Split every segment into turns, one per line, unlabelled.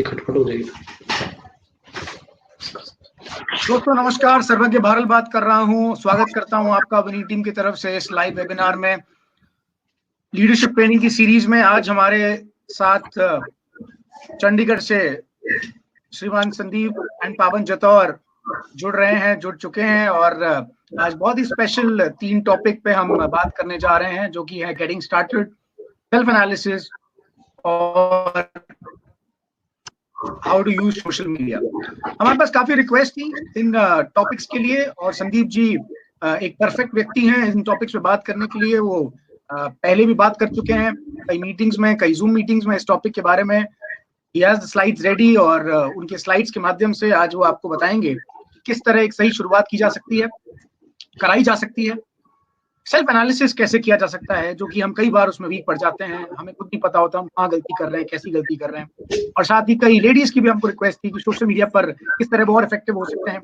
खटपट हो जाएगी।
दोस्तों नमस्कार, सर्वज्ञ भारल बात कर रहा हूं। स्वागत करता हूं आपका विनिंग टीम की तरफ से इस लाइव वेबिनार में लीडरशिप ट्रेनिंग की सीरीज में। आज हमारे साथ चंडीगढ़ से श्रीमान संदीप एंड पावन जतौर जुड़ चुके हैं और आज बहुत ही स्पेशल 3 टॉपिक पे हम बात करने जा रहे हैं, जो कि है गेटिंग स्टार्टेड, सेल्फ एनालिसिस और how to use social media. हमारे पास काफी रिक्वेस्ट थी इन टॉपिक्स के लिए और संदीप जी एक परफेक्ट व्यक्ति हैं इन टॉपिक्स पे बात करने के लिए। वो पहले भी बात कर चुके हैं कई मीटिंग्स में, कई जूम मीटिंग्स में इस टॉपिक के बारे में। He has the slides ready और उनके स्लाइड्स के माध्यम से आज वो आपको बताएंगे कि किस तरह एक सही शुरुआत की जा सकती है, कराई जा सकती है, सेल्फ एनालिसिस कैसे किया जा सकता है, जो कि हम कई बार उसमें वीक पड़ जाते हैं, हमें खुद नहीं पता होता हम कहाँ गलती कर रहे हैं, कैसी गलती कर रहे हैं। और साथ ही कई लेडीज की भी हमको रिक्वेस्ट थी कि सोशल मीडिया पर किस तरह बहुत इफेक्टिव हो सकते हैं।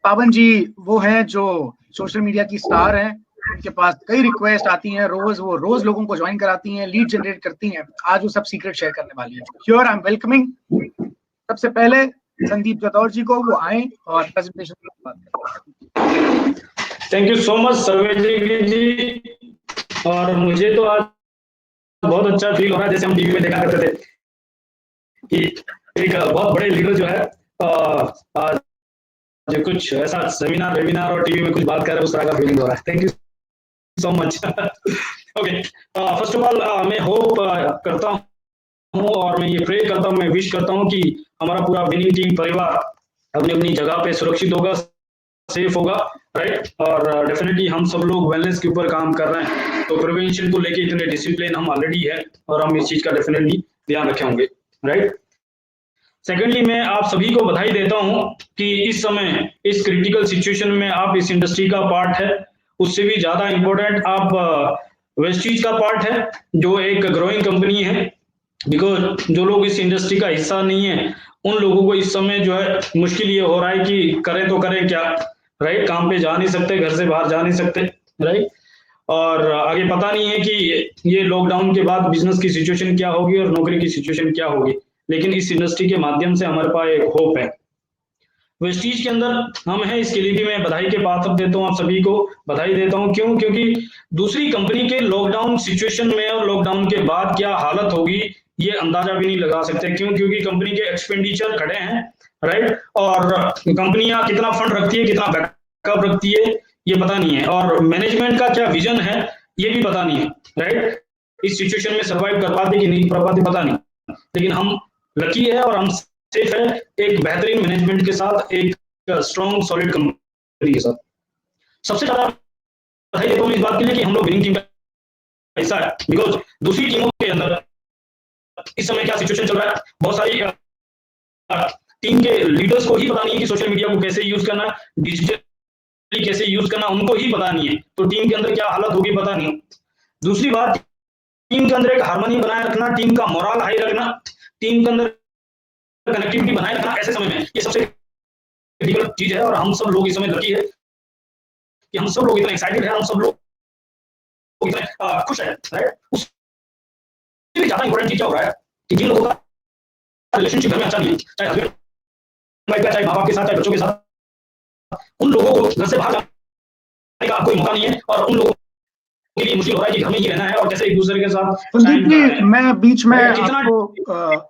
पावन जी वो हैं जो सोशल मीडिया की स्टार हैं, उनके पास कई रिक्वेस्ट आती हैं, वो रोज लोगों को ज्वाइन कराती हैं, लीड जनरेट करती हैं। आज वो सब सीक्रेट शेयर करने वाली है। श्योर, आई एम वेलकमिंग सबसे पहले संदीप जतौर जी को, वो आए और प्रेजेंटेशन की बात करें।
थैंक यू सो मच सर्वेजी जी। और मुझे तो आज बहुत अच्छा फील हो रहा है, जैसे हम टीवी में देखा करते थे कि एक बहुत बड़े लीडर जो है आज जो कुछ ऐसा सेमिनार वेबिनार और टीवी में कुछ बात कर रहे हैं, उस तरह का फीलिंग हो रहा है। Thank you so much. Okay, first of all मैं होप करता हूँ और मैं ये प्रे करता हूँ, मैं विश करता हूँ कि हमारा पूरा विनिंग टीम परिवार अपनी अपनी जगह पे सुरक्षित होगा, सेफ होगा, राइट। और डेफिनेटली हम सब लोग वेलनेस के ऊपर काम कर रहे हैं, तो प्रिवेंशन को लेके इतने डिसिप्लिन हम ऑलरेडी है और हम इस चीज का डेफिनेटली ध्यान रखे होंगे, राइट। सेकेंडली मैं आप सभी को बधाई देता हूं कि इस समय इस क्रिटिकल सिचुएशन में आप इस इंडस्ट्री का पार्ट है। उससे भी ज्यादा इंपॉर्टेंट आप वेस्टीज का पार्ट है, जो एक ग्रोइंग कंपनी है। बिकॉज जो लोग इस इंडस्ट्री का हिस्सा नहीं है, उन लोगों को इस समय जो है मुश्किल ये हो रहा है कि करें तो करें क्या, राइट। काम पे जा नहीं सकते, घर से बाहर जा नहीं सकते, राइट। और आगे पता नहीं है कि ये लॉकडाउन के बाद बिजनेस की सिचुएशन क्या होगी और नौकरी की सिचुएशन क्या होगी, लेकिन इस इंडस्ट्री के माध्यम से हमारे पास एक होप है। वेस्टीज के अंदर हम हैं, इसके लिए भी मैं बधाई के पात्र देता हूँ, आप सभी को बधाई देता हूँ। क्यों? क्योंकि दूसरी कंपनी के लॉकडाउन सिचुएशन में और लॉकडाउन के बाद क्या हालत होगी ये अंदाजा भी नहीं लगा सकते। क्यों? क्योंकि कंपनी के एक्सपेंडिचर खड़े हैं, राइट। और कंपनियां कितना फंड रखती है, कितना बैकअप रखती है, ये पता नहीं है। और मैनेजमेंट का क्या विजन है ये भी पता नहीं है, राइट। इस सिचुएशन में सर्वाइव कर पाते कि नहीं कर पाते पता नहीं, लेकिन हम लकी है और हम सेफ है एक बेहतरीन मैनेजमेंट के साथ, एक स्ट्रॉन्ग सॉलिड कंपनी के साथ। सबसे ज्यादा बधाई देता हूं इस बात के लिए कि हम लोग विनिंग टीम का हिस्सा है। बिकॉज दूसरी टीमों के अंदर इस समय क्या सिचुएशन चल रहा है, बहुत सारी टीम के लीडर्स को ही पता नहीं है कि सोशल मीडिया को कैसे यूज करना, डिजिटली कैसे यूज करना, उनको ही पता नहीं है। तो टीम के अंदर क्या हालत होगी पता नहीं। दूसरी बात, टीम के अंदर एक हार्मनी बनाए रखना, टीम का मोरल हाई रखना, टीम के अंदर कनेक्टिविटी बनाए रखना ऐसे समय में, ये सबसे क्रिटिकल चीज है। और हम सब लोग इस समय लकी है कि हम सब लोग इतने एक्साइटेड है, हम सब लोग इतने खुश है, राइट। उससे भी ज्यादा इंपॉर्टेंट चीज क्या हो रहा है कि जिन लोगों का रिलेशनशिप घर में अच्छा नहीं है, चाहे हस्बैंड वाइफ का, चाहे माँ बाप के साथ, चाहे बच्चों के साथ, उन लोगों को घर से बाहर जाने का कोई मौका नहीं है और उन लोगों के लिए मुश्किल हो रहा है कि घर में ही रहना है और कैसे एक दूसरे के साथ।
संदीप जी, मैं बीच में आपको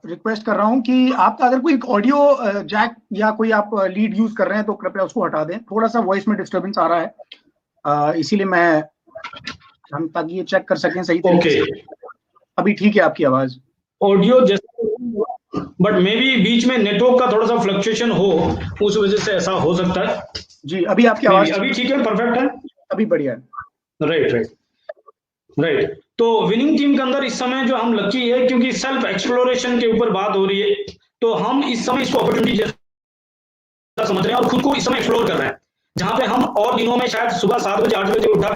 रिक्वेस्ट कर रहा हूं कि आपका अगर कोई ऑडियो जैक या कोई आप लीड यूज कर रहे हैं तो कृपया उसको हटा दें। थोड़ा सा वॉइस में डिस्टर्बेंस आ रहा है, इसीलिए हम ताकि ये चेक कर सकें सही तरीके से। अभी ठीक है आपकी आवाज,
ऑडियो जैसे, बट मे बी बीच में नेटवर्क का थोड़ा सा फ्लक्चुएशन हो, उस वजह से ऐसा हो सकता है।
जी अभी आपकी आवाज
अभी ठीक है, परफेक्ट है,
अभी बढ़िया है,
राइट। तो विनिंग टीम के अंदर इस समय जो हम लकी है, क्योंकि सेल्फ एक्सप्लोरेशन के ऊपर बात हो रही है, तो हम इस समय इसको अपॉर्चुनिटी जैसा समझ रहे हैं और खुद को इस समय एक्सप्लोर कर रहे हैं। जहां पे हम और दिनों में शायद सुबह 7 बजे 8 बजे उठा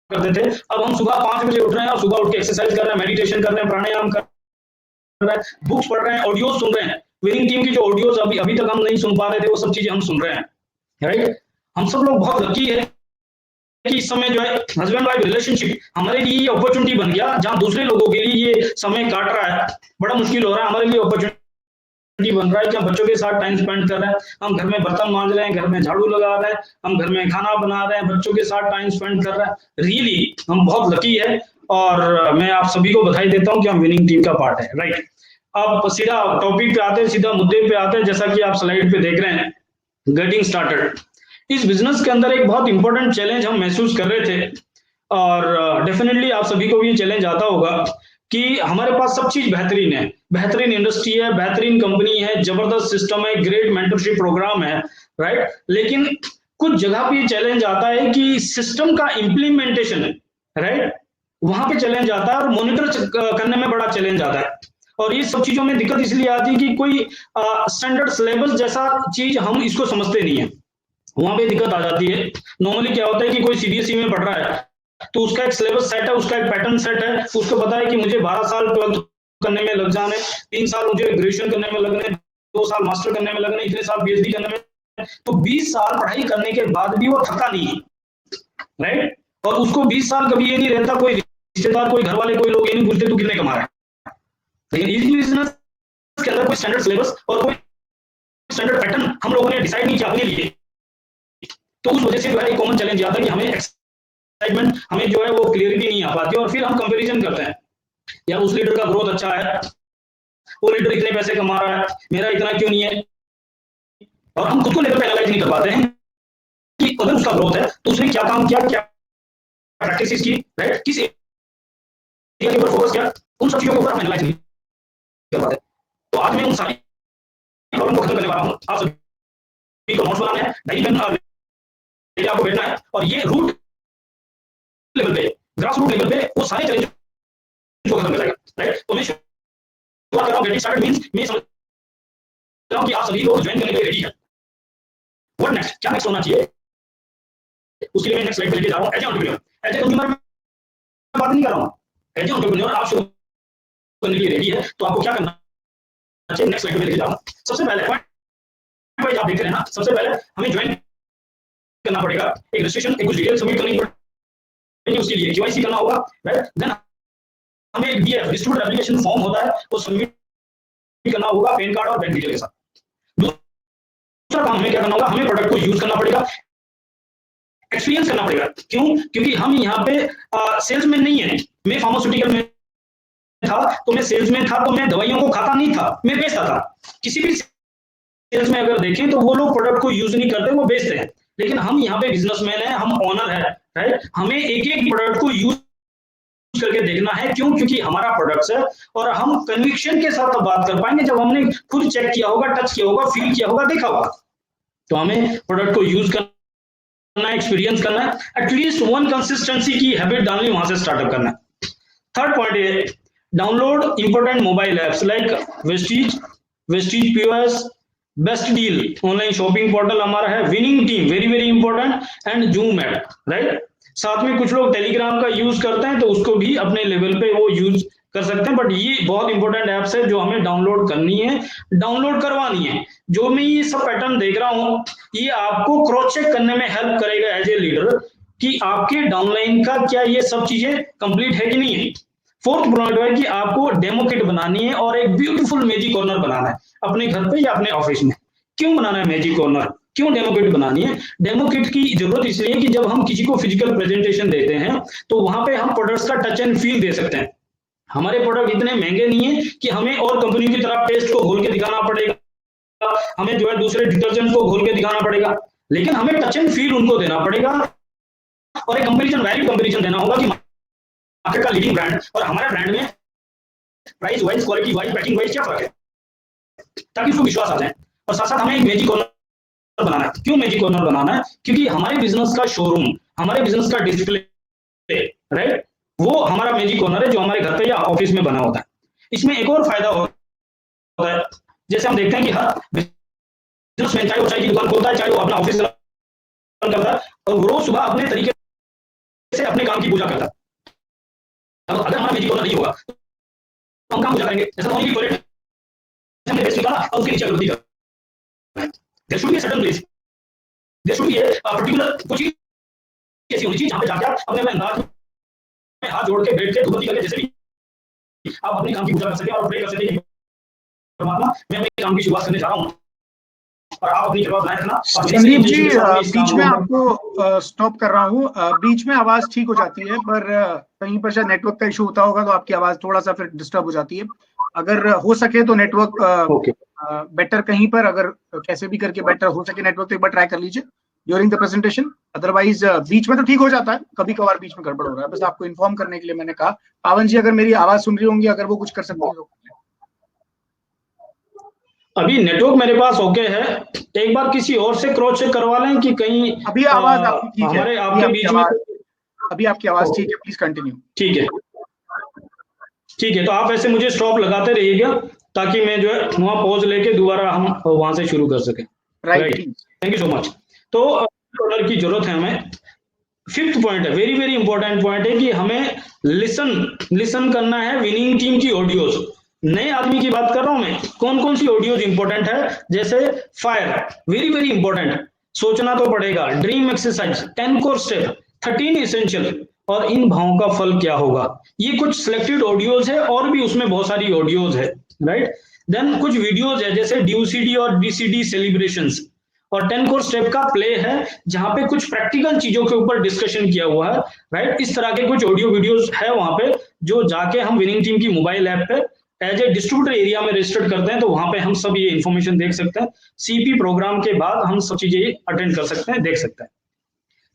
करते थे, अब हम सुबह 5 बजे उठ रहे हैं और सुबह उठ के एक्सरसाइज कर रहे हैं, मेडिटेशन कर रहे हैं, प्राणायाम कर रहे हैं, बुक्स पढ़ रहे हैं, ऑडियो सुन रहे हैं। विनिंग टीम की जो ऑडियोज अभी तक हम नहीं सुन पा रहे थे, वो सब चीजें हम सुन रहे हैं, राइट। हम सब लोग बहुत लकी है कि इस समय जो है हस्बैंड वाइफ रिलेशनशिप हमारे लिए ये अपॉर्चुनिटी बन गया, जहां दूसरे लोगों के लिए ये समय काट रहा है, बड़ा मुश्किल हो रहा है, हमारे लिए अपॉर्चुनिटी बन रहा है कि हम बच्चों के साथ टाइम स्पेंड कर रहे हैं, हम घर में बर्तन मांज रहे हैं, घर में झाड़ू लगा रहे हैं, हम घर में खाना बना रहे हैं, बच्चों के साथ टाइम स्पेंड कर रहे हैं। रियली हम बहुत लकी है और मैं आप सभी को बधाई देता हूं कि हम विनिंग टीम का पार्ट है। राइट, अब सीधा टॉपिक पे आते हैं, सीधा मुद्दे पे आते हैं। जैसा कि आप स्लाइड पे देख रहे हैं, गेटिंग स्टार्टेड। इस बिजनेस के अंदर एक बहुत इंपॉर्टेंट चैलेंज हम महसूस कर रहे थे और डेफिनेटली आप सभी को भी ये चैलेंज आता होगा कि हमारे पास सब चीज बेहतरीन है, बेहतरीन इंडस्ट्री है, बेहतरीन कंपनी है, जबरदस्त सिस्टम है, ग्रेट मेंटरशिप प्रोग्राम है, राइट। लेकिन कुछ जगह पे चैलेंज आता है कि सिस्टम का इम्प्लीमेंटेशन है, राइट, वहां पे चैलेंज आता है और मॉनिटर करने में बड़ा चैलेंज आता है। और ये सब चीजों में दिक्कत इसलिए आती है कि कोई स्टैंडर्ड सिलेबस जैसा चीज हम इसको समझते नहीं है, वहां पे दिक्कत आ जाती है। नॉर्मली क्या होता है कि कोई सीबीएसई में पढ़ रहा है तो उसका एक सिलेबस सेट है, उसका एक पैटर्न सेट है, उसको पता है कि मुझे 12 साल 12th करने में लग जाने, 3 साल मुझे ग्रेजुएशन करने में लगने, 2 साल मास्टर करने में लगने, इतने साल पीएचडी करने में। तो 20 साल पढ़ाई करने के बाद भी वो थका नहीं है, राइट। और उसको 20 साल कभी ये नहीं रहता, कोई रिश्तेदार, कोई घर वाले, कोई लोग ये नहीं पूछते तू कितने कमा रहा है। लेकिन इस बिजनेस के अंदर कोई स्टैंडर्ड सिलेबस और कोई स्टैंडर्ड पैटर्न हम लोगों ने डिसाइड नहीं किया अपने लिए। तो उस वजह से जो है कॉमन चैलेंज आता है कि हमें एक्साइटमेंट, हमें जो है वो क्लियरिटी नहीं आ पाती और फिर हम कंपैरिजन करते हैं, यार उस लीडर का ग्रोथ अच्छा है, वो लीडर इतने पैसे कमा रहा है, मेरा इतना क्यों नहीं है। और हम खुद को लेवल पे एनालाइज नहीं कर पाते हैं कि अगर उसका ग्रोथ है तो उसने क्या काम किया, क्या प्रैक्टिस की, राइट, किस एरिया के ऊपर फोकस किया, उन सब चीजों के ऊपर हम एनालाइज नहीं कर पाते। तो आज मैं उन सारी प्रॉब्लम को खत्म करने वाला हूं। आप सभी को नोट्स बनाना है, डायरी पेन आपको बैठना है और ये रूट लेवल पे, ग्रास रूट लेवल पे वो सारे चैलेंज को खत्म कर जाएगा, राइट। तो मैं शुरुआत कर रहा हूं, गेटिंग स्टार्टेड मींस मैं समझ रहा हूं कि आप सभी लोग ज्वाइन करने के लिए रेडी हैं। व्हाट नेक्स्ट, क्या नेक्स्ट होना चाहिए, उसके लिए मैं नेक्स्ट स्लाइड पे लेके जा रहा हूं। As entrepreneur, as a consumer बात नहीं कर रहा हूं, एज ए एंटरप्रेन्योर आप शुरू करने के लिए रेडी है तो आपको क्या करना चाहिए, नेक्स्ट स्लाइड पे लेके जा रहा हूं। सबसे पहले पॉइंट आप देखते हैं ना, सबसे पहले हमें ज्वाइन करना पड़ेगा, एक रजिस्ट्रेशन, एक कुछ डिटेल सबमिट करनी पड़ेगी, उसके लिए केवाईसी करना होगा, राइट। देन हमें एक डीएफ, डिस्ट्रीब्यूटर एप्लीकेशन फॉर्म होता है, वो सबमिट करना होगा पैन कार्ड और बैंक डिटेल के साथ। दूसरा काम हमें क्या करना होगा, हमें प्रोडक्ट को यूज करना पड़ेगा, एक्सपीरियंस करना पड़ेगा। क्यों? क्योंकि हम यहाँ पे सेल्समैन नहीं है। मैं फार्मास्यूटिकल में था तो मैं सेल्स में था, तो मैं दवाइयों को खाता नहीं था, मैं बेचता था। किसी भी सेल्स में अगर देखें तो वो लोग प्रोडक्ट को यूज नहीं करते, वो बेचते हैं। लेकिन हम यहाँ पे बिजनेसमैन है, हम ओनर है, राइट। हमें एक एक प्रोडक्ट को यूज करके देखना है। क्यों? क्योंकि हमारा प्रोडक्ट है और हम कन्विक्शन के साथ बात कर पाएंगे जब हमने खुद चेक किया होगा, टच किया होगा, फील किया होगा, देखा होगा। तो हमें प्रोडक्ट को यूज करना है, एक्सपीरियंस करना है, एटलीस्ट वन कंसिस्टेंसी की हैबिट डालनी, वहां से स्टार्टअप करना है। थर्ड पॉइंट है, download important mobile apps like Vestige POS, best deal, online shopping portal हमारा है, winning team very very important, and zoom app, right. साथ में कुछ लोग टेलीग्राम का यूज करते हैं तो उसको भी अपने लेवल पे वो यूज कर सकते हैं। बट ये बहुत इंपॉर्टेंट एप्स है जो हमें डाउनलोड करनी है, डाउनलोड करवानी है। जो मैं ये सब पैटर्न देख रहा हूँ, ये आपको क्रॉस चेक करने में हेल्प करेगा एज ए लीडर कि आपके डाउनलाइन का क्या ये सब चीजें कंप्लीट है कि नहीं है। फोर्थ पॉइंट है कि आपको डेमो किट बनानी है और एक ब्यूटीफुल मैजिक कॉर्नर बनाना है अपने घर पे या अपने ऑफिस में। क्यों बनाना है मैजिक कॉर्नर, क्यों डेमो किट बनानी है? डेमो किट की जरूरत इसलिए कि जब हम किसी को फिजिकल प्रेजेंटेशन देते हैं तो वहां पे हम प्रोडक्ट्स का टच एंड फील दे सकते हैं। हमारे प्रोडक्ट इतने महंगे नहीं है कि हमें और कंपनी की तरह पेस्ट को घोल के दिखाना पड़ेगा, हमें जो है दूसरे डिटर्जेंट को घोल के दिखाना पड़ेगा, लेकिन हमें टच एंड फील उनको देना पड़ेगा और एक कंपैरिजन, वैल्यू कंपैरिजन देना होगा कि मार्केट का लीडिंग ब्रांड और हमारे ब्रांड में price wise, quality wise, packing wise क्या फर्क है, ताकि उसको विश्वास आ जाए। और साथ साथ हमें एक मैजिक कॉर्नर बनाना है। क्यों मैजिक कॉर्नर बनाना है? क्योंकि हमारे बिजनेस का शोरूम, हमारे बिजनेस का डिस्प्ले, राइट, वो हमारा मैजिक कॉर्नर है जो हमारे घर पे या ऑफिस में बना होता है। इसमें एक और फायदा होता है, जैसे हम देखते हैं कि हर बिजनेसमैन चाहे वो चाय की दुकान खोलता है, चाहे वो अपना ऑफिस करता है, और वो रोज सुबह अपने तरीके से अपने काम की पूजा करता है। अगर हमारा मैजिक कॉर्नर नहीं होगा तो हम काम पूजा करेंगे। जैसे पानी की टॉयलेट हमने बेस्ट निकाला और उसके नीचे अगरबत्ती कर, there should be a certain place, there should be a particular कुछ चीज ऐसी होनी चाहिए जहां पे जाके आप अपने अंदाज में हाथ जोड़ के बैठ के धूपबत्ती करके जैसे भी आप अपने काम की पूजा कर सके और प्रे कर सके परमात्मा, मैं अपने काम की शुरुआत करने जा रहा हूँ और आप अपनी शुरुआत बनाए रखना।
संदीप जी, बीच में आपको स्टॉप कर रहा हूँ। बीच में आवाज ठीक हो जाती है, पर कहीं पर शायद नेटवर्क का इशू होता होगा, तो आपकी आवाज थोड़ा सा फिर डिस्टर्ब हो जाती है। अगर हो सके तो नेटवर्क बेटर कहीं पर, अगर कैसे भी करके बेटर हो सके नेटवर्क, तो एक बार ट्राई कर लीजिए ड्यूरिंग द प्रेजेंटेशन। अदरवाइज बीच में तो ठीक हो जाता है, कभी कभार बीच में गड़बड़ हो रहा है। बस आपको इन्फॉर्म करने के लिए मैंने कहा। पावन जी, अगर मेरी आवाज सुन रही होंगी, अगर वो कुछ कर सकती है तो।
अभी नेटवर्क मेरे पास ओके है, एक बार किसी और से क्रॉस चेक करवा लें कि कहीं
अभी आवाज आपकी ठीक है,
हमारे आपके बीच में।
अभी आपकी आवाज ठीक है, प्लीज कंटिन्यू।
ठीक है, ठीक है, तो आप ऐसे मुझे स्टॉप लगाते रहिएगा ताकि मैं जो है वहां पॉज लेके दोबारा हम वहां से शुरू कर सकें। Right, thank you so much. तो ऑर्डर की जरूरत है हमें। फिफ्थ पॉइंट है, वेरी वेरी इंपॉर्टेंट पॉइंट है कि हमें लिसन करना है विनिंग टीम की ऑडियोज। नए आदमी की बात कर रहा हूं मैं, कौन कौन सी ऑडियोज इंपॉर्टेंट है, जैसे फायर, वेरी वेरी इंपॉर्टेंट, सोचना तो पड़ेगा। Dream exercise, 10 core step, 13 essential, और इन भावों का फल क्या होगा। ये कुछ सिलेक्टेड ऑडियोज है, और भी उसमें बहुत सारी ऑडियोज है, राइट। देन कुछ वीडियोज है जैसे ड्यूसीडी और डीसीडी सेलिब्रेशंस, और 10 कोर स्टेप का प्ले है जहां पे कुछ प्रैक्टिकल चीजों के ऊपर डिस्कशन किया हुआ है, राइट। इस तरह के कुछ ऑडियो वीडियोस है वहां पे, जो जाके हम विनिंग टीम की मोबाइल ऐप पे एज ए डिस्ट्रीब्यूटर एरिया में रजिस्टर्ड करते हैं, तो वहां पे हम सब ये इन्फॉर्मेशन देख सकते हैं। सीपी प्रोग्राम के बाद हम सब चीजें अटेंड कर सकते हैं, देख सकते हैं।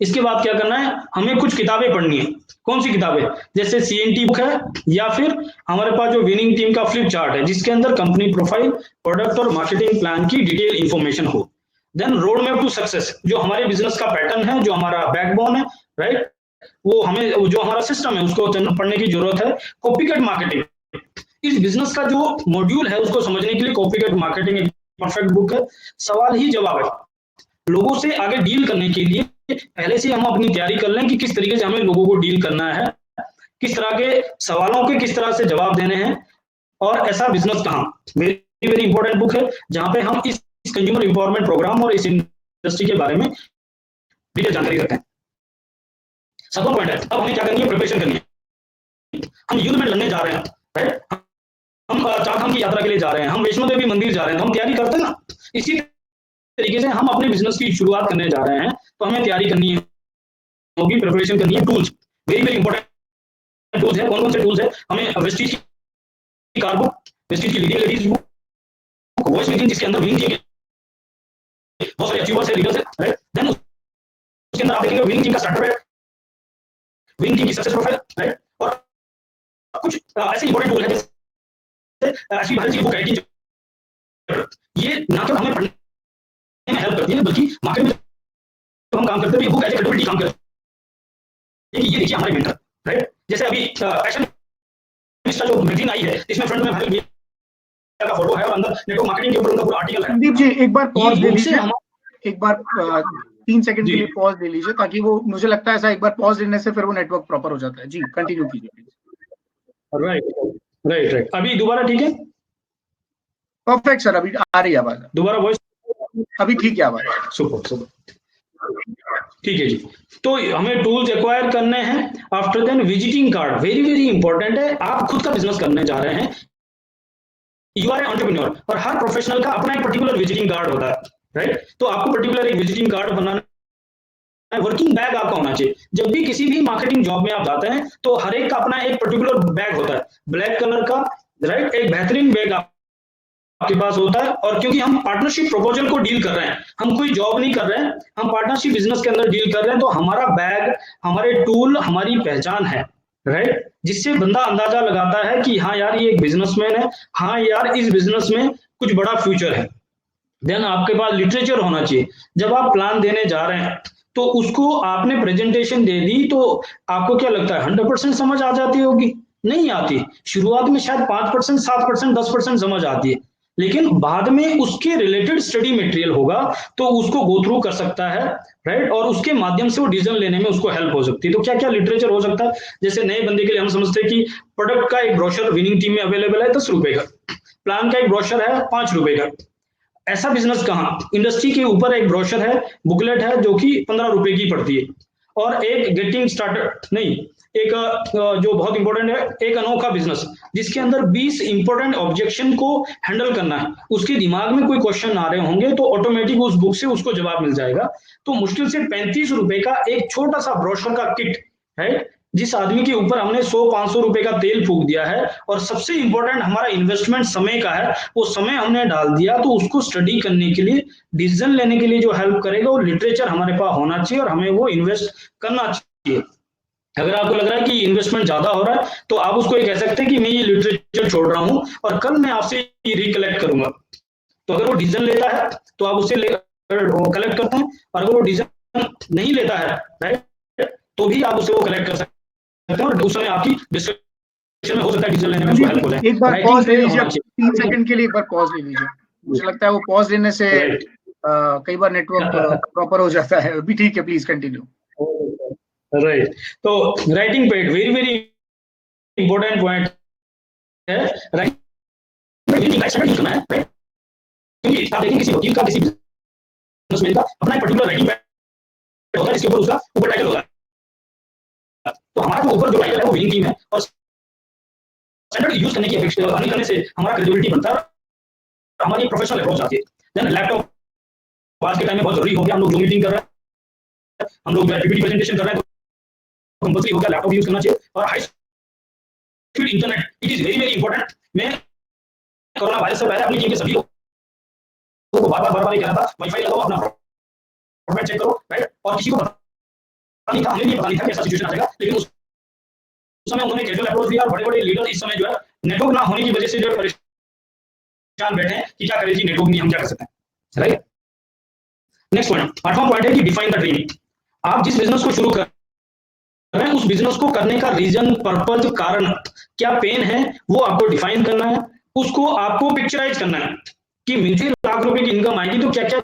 इसके बाद क्या करना है, हमें कुछ किताबें पढ़नी है। कौन सी किताबें, जैसे सीएनटी बुक है, या फिर हमारे पास जो विनिंग टीम का फ्लिप चार्ट है जिसके अंदर कंपनी प्रोफाइल, प्रोडक्ट और मार्केटिंग प्लान की डिटेल इंफॉर्मेशन हो। Then road map to success, जो हमारे बिजनेस का पैटर्न है, जो हमारा बैकबोन है, राइट, वो हमें जो हमारा सिस्टम है उसको पढ़ने की जरूरत है। कॉपीकैट मार्केटिंग, इस बिजनेस का जो मॉड्यूल है उसको समझने के लिए कॉपीकैट मार्केटिंग एक परफेक्ट बुक है। सवाल ही जवाब है, लोगों से आगे डील करने के लिए पहले से हम अपनी तैयारी कर लें कि किस तरीके से हमें लोगों को डील करना है, किस तरह के सवालों के किस तरह से जवाब देने हैं, और ऐसा बिजनेस कहाँ। वेरी वेरी इंपॉर्टेंट बुक है जहां पे हम इस कंज्यूमर एम्पावरमेंट प्रोग्राम और इस इंडस्ट्री के बारे में डिटेल जानकारी रखते हैं। सातवां पॉइंट है, अब हमें क्या करनी है, प्रिपरेशन करनी है। हम युद्ध में लड़ने जा रहे हैं, राइट, हम चार धाम की यात्रा के लिए जा रहे हैं, हम वैष्णो देवी मंदिर जा रहे हैं, तो हम तैयारी करते हैं ना। इसी तरीके से हम अपने बिजनेस की शुरुआत करने जा रहे हैं, तो हमें तैयारी करनी होगी, प्रिपरेशन करनी है। Tools, very very important tools है। कौन कौन से टूल्स है, हमें वेस्टीज की कार बुक, वेस्टीज की leading ladies book, voice meeting जिसके अंदर विनिंग टीम बहुत सारे अचीवर्स है, लीडर्स है, राइट। देन उसके अंदर आप देखेंगे विनिंग टीम का स्टार्टर है, विनिंग टीम की सक्सेस प्रोफाइल, राइट, और कुछ ऐसे इंपॉर्टेंट टूल है जैसे ऐसी भारत की बुक है, ये ना केवल हमें पढ़ने में हेल्प करती है बल्कि मार्केट में तो हम काम करते हैं, ये बुक एज ए क्रेडिबिलिटी काम करती है कि ये देखिए हमारे मेंटर, राइट। जैसे अभी फैशन जो मैगजीन आई है, इसमें फ्रंट में भारत का फोटो है और अंदर नेटवर्क मार्केटिंग के ऊपर उनका पूरा आर्टिकल है।
संदीप जी, एक बार पॉज ले लीजिए, एक बार 3 सेकंड के लिए पॉज ले लीजिए, ताकि वो, मुझे लगता है ऐसा एक बार पॉज लेने से फिर वो नेटवर्क प्रॉपर हो जाता है। जी, कंटिन्यू कीजिए।
राइट राइट राइट, अभी दोबारा ठीक है,
परफेक्ट सर, अभी आ रही है आवाज,
दोबारा वॉइस
अभी ठीक है आवाज।
सुपर सुपर, ठीक है जी। तो हमें टूल्स एक्वायर करने हैं। After then visiting card, very very important है। आप खुद का बिजनेस करने जा रहे हैं, यू आर ए एंटरप्रेन्योर, और हर प्रोफेशनल का अपना एक पर्टिकुलर विजिटिंग कार्ड होता है, राइट। तो आपको पर्टिकुलर एक विजिटिंग कार्ड बनाना है। वर्किंग बैग आपका होना चाहिए। जब भी किसी भी मार्केटिंग जॉब में आप जाते हैं तो हर एक का अपना एक पर्टिकुलर बैग होता है, ब्लैक कलर का, राइट। एक बेहतरीन बैग आपके पास होता है। और क्योंकि हम पार्टनरशिप प्रपोजल को डील कर रहे हैं, हम कोई जॉब नहीं कर रहे हैं, हम पार्टनरशिप बिजनेस के अंदर डील कर रहे हैं, तो हमारा बैग, हमारे टूल, हमारी पहचान है, राइट, जिससे बंदा अंदाजा लगाता है कि हाँ यार ये एक बिजनेसमैन है, हाँ यार इस बिजनेस में कुछ बड़ा फ्यूचर है। देन आपके पास लिटरेचर होना चाहिए। जब आप प्लान देने जा रहे हैं तो उसको आपने प्रेजेंटेशन दे दी, तो आपको क्या लगता है 100% समझ आ जाती होगी? नहीं आती। शुरुआत में शायद 5%, 7%, 10% समझ आती है, लेकिन बाद में उसके रिलेटेड स्टडी मटेरियल होगा तो उसको गो थ्रू कर सकता है, राइट, और उसके माध्यम से वो डिसीजन लेने में उसको हेल्प हो सकती है। तो क्या क्या लिटरेचर हो सकता है? जैसे नए बंदे के लिए हम समझते हैं कि प्रोडक्ट का एक ब्रोशर विनिंग टीम में अवेलेबल है 10 रुपए का, प्लान का एक ब्रोशर है 5 रुपए का। ऐसा बिजनेस कहाँ? इंडस्ट्री के ऊपर एक ब्रोशर है, बुकलेट है जो कि 15 रुपए की पड़ती है। और एक गेटिंग स्टार्टेड नहीं, एक जो बहुत इंपॉर्टेंट है, एक अनोखा बिजनेस जिसके अंदर 20 इंपॉर्टेंट ऑब्जेक्शन को हैंडल करना है। उसके दिमाग में कोई क्वेश्चन आ रहे होंगे तो ऑटोमेटिक उस बुक से उसको जवाब मिल जाएगा। तो मुश्किल से 35 रुपए का एक छोटा सा ब्रोशर का किट है, जिस आदमी के ऊपर हमने 100-500 रुपए का तेल फूक दिया है, और सबसे इंपॉर्टेंट हमारा इन्वेस्टमेंट समय का है, वो समय हमने डाल दिया, तो उसको स्टडी करने के लिए, डिसीजन लेने के लिए जो हेल्प करेगा वो लिटरेचर हमारे पास होना चाहिए और हमें वो इन्वेस्ट करना चाहिए। अगर आपको लग रहा है कि इन्वेस्टमेंट ज्यादा हो रहा है तो आप उसको ये कह सकते हैं कि मैं ये लिटरेचर छोड़ रहा हूं और कल मैं आपसे ये रिकलेक्ट करूंगा। तो अगर वो डिसीजन लेता है तो आप उससे कलेक्ट करते हैं, और अगर वो डिसीजन नहीं लेता है, राइट, तो भी आप उससे वो कलेक्ट कर सकते हैं, और उस समय आपकी डिस्कशन में हो सकता है डिसीजन लेने में उसको हेल्प हो जाए।
एक बार पॉज ले लीजिए, 3 सेकंड के लिए एक बार पॉज ले लीजिए। मुझे लगता है वो पॉज लेने से कई बार नेटवर्क प्रॉपर हो जाता है। अभी ठीक है, प्लीज कंटिन्यू।
राइट, तो writing paid very very important point है। राइटिंग का एक्सपेरिमेंट करना है, राइट, क्योंकि आप देखें किसी वकील का, किसी बिजनेसमैन का अपना एक पर्टिकुलर राइटिंग पेड होता है जिसके ऊपर उसका ऊपर टाइटल होगा। तो हमारा जो ऊपर जो टाइटल है वो विनिंग टीम है, और स्टैंडर्ड यूज करने की अपेक्षा अर्निंग करने से हमारा क्रेडिबिलिटी बनता है, हमारी प्रोफेशनल अप्रोच आती है। देन लैपटॉप आज के टाइम में बहुत जरूरी हो गया। हम लोग जो मीटिंग कर रहे हैं, हम लोग पीपीटी प्रेजेंटेशन कर रहे हैं, तो कंपल्सरी हो गया लैपटॉप यूज करना चाहिए, और high speed internet it is very very important. मैं कोरोना वायरस से पहले अपनी टीम के सभी लोगों को बार-बार ये कह रहा था, वाईफाई लगाओ, अपना फॉर्मेट चेक करो, राइट, और किसी को पता नहीं था, हमें भी पता नहीं था कि ऐसा सिचुएशन आ जाएगा, लेकिन उस समय उन्होंने कैजुअल अप्रोच दिया, और बड़े-बड़े लीडर इस समय जो है नेटवर्क ना होने की वजह से जो परेशान बैठे हैं कि क्या करें जी, नेटवर्क नहीं, हम क्या कर सकते हैं, राइट। नेक्स्ट पॉइंट, 8वां पॉइंट है कि डिफाइन द ड्रीम। आप जिस बिजनेस को शुरू कर रहे हैं उस बिजनेस को करने का रीजन, पर्पज, कारण क्या पेन है वो आपको डिफाइन करना है। उसको आपको पिक्चराइज करना है कि मुझे लाख रुपए की इनकम आएगी तो क्या क्या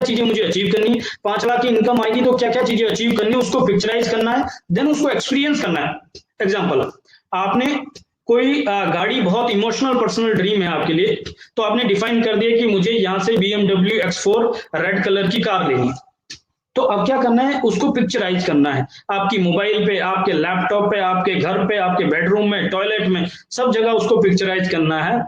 चीजें मुझे अचीव करनी, 5 लाख की इनकम आएगी तो क्या क्या चीजें अचीव करनी, उसको पिक्चराइज करना है। देन उसको एक्सपीरियंस करना है। एग्जाम्पल, आपने कोई गाड़ी, बहुत इमोशनल पर्सनल ड्रीम है आपके लिए, तो आपने डिफाइन कर दिया कि मुझे यहाँ से BMW X4 रेड कलर की कार लेनी। तो अब क्या करना है, उसको पिक्चराइज करना है आपकी मोबाइल पे, आपके लैपटॉप पे, आपके घर पे, आपके बेडरूम में, टॉयलेट में, सब जगह उसको पिक्चराइज करना है,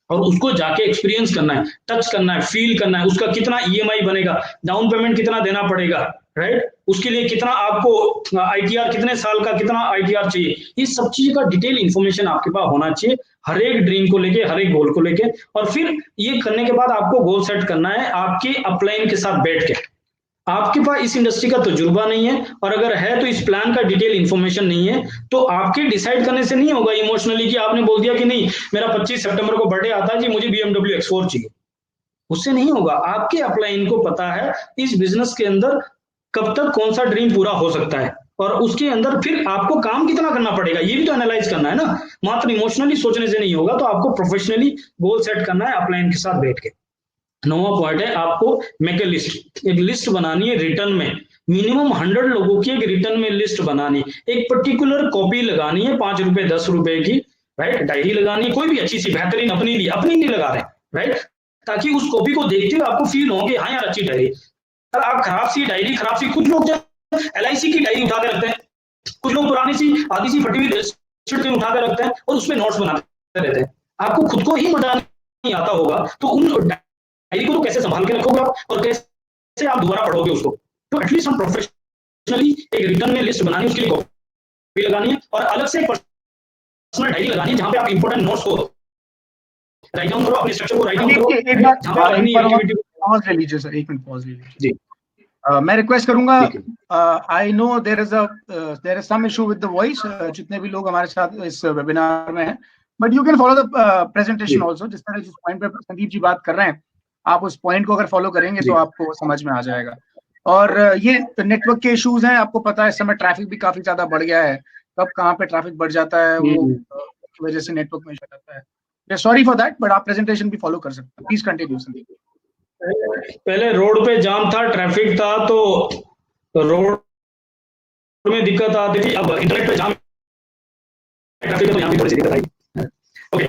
और उसको जाके एक्सपीरियंस करना है, टच करना है, फील करना है। उसका कितना EMI बनेगा, डाउन पेमेंट कितना देना पड़ेगा, राइट, उसके लिए कितना आपको ITR, कितने साल का कितना ITR चाहिए, इस सब चीज का डिटेल इंफॉर्मेशन आपके पास होना चाहिए, हर एक ड्रीम को लेके, हर एक गोल को लेके। और फिर ये करने के बाद आपको गोल सेट करना है आपके अपलाइन के साथ बैठ के। आपके पास इस इंडस्ट्री का तजुर्बा नहीं है, और अगर है तो इस प्लान का डिटेल इंफॉर्मेशन नहीं है, तो आपके डिसाइड करने से नहीं होगा इमोशनली कि आपने बोल दिया कि नहीं मेरा 25 सितंबर को बर्थडे आता है जी, मुझे BMW X4 चाहिए, उससे नहीं होगा। आपके अपलाइन को पता है इस बिजनेस के अंदर कब तक कौन सा ड्रीम पूरा हो सकता है, और उसके अंदर फिर आपको काम कितना करना पड़ेगा ये भी तो एनालाइज करना है ना। मात्र इमोशनली सोचने से नहीं होगा, तो आपको प्रोफेशनली गोल सेट करना है अपलाइन के साथ बैठ के। 9वां पॉइंट है, आपको मेक ए लिस्ट, एक लिस्ट बनानी है रिटर्न में, मिनिमम 100 लोगों की एक रिटर्न में लिस्ट बनानी, एक पर्टिकुलर कॉपी लगानी है 5 रुपए 10 रुपए की, राइट, डायरी लगानी है, कोई भी अच्छी सी बेहतरीन, अपनी लिए, अपनी नहीं लगा रहे, राइट, ताकि उस कॉपी को देखते हुए आपको फील हो कि हाँ यार अच्छी डायरी। आप खराब सी डायरी, खराब सी, कुछ लोग LIC की डायरी उठा के रखते हैं, कुछ लोग पुरानी सी आधी सी फटी हुई शीट उठा के रखते हैं और उसमें नोट्स बनाते रहते हैं। आपको खुद को ही मजा नहीं आता होगा, तो उन डायरी को तो कैसे संभाल के रखोगे आप, और कैसे आप दोबारा पढ़ोगे उसको। तो एटलीस्ट हम प्रोफेशनली एक रिटर्न में लिस्ट बनानी है, उसके लिए कॉपी लगानी है, और अलग से पर्सनल डायरी लगानी है जहां पे आप इंपॉर्टेंट नोट्स को राइट डाउन करो, अपने स्ट्रक्चर को राइट डाउन करो।
एक बार पॉज ले लीजिए सर, 1 मिनट पॉज ले लीजिए जी। मैं रिक्वेस्ट करूंगा, I know there is some issue with the voice, जितने भी लोग हमारे साथ इस वेबिनार में हैं, but you can follow the presentation also. जिस तरह जिस पॉइंट पे संदीप जी बात कर रहे हैं, आप उस पॉइंट को अगर फॉलो करेंगे तो आपको समझ में आ जाएगा। और ये नेटवर्क के इश्यूज हैं, आपको पता है इस समय ट्रैफिक भी काफी ज्यादा बढ़ गया है, कब कहाँ पे ट्रैफिक बढ़ जाता है वो की वजह से नेटवर्क में इशू आता है। सॉरी फॉर दैट, बट आप प्रेजेंटेशन भी फॉलो कर सकते हैं। Please continue Sandeep.
पहले रोड पे जाम था, ट्रैफिक था, तो रोड में दिक्कत आती थी, अब इंटरनेट पे जाम ट्रैफिक है तो यहाँ भी थोड़ी सी दिक्कत आई। ओके,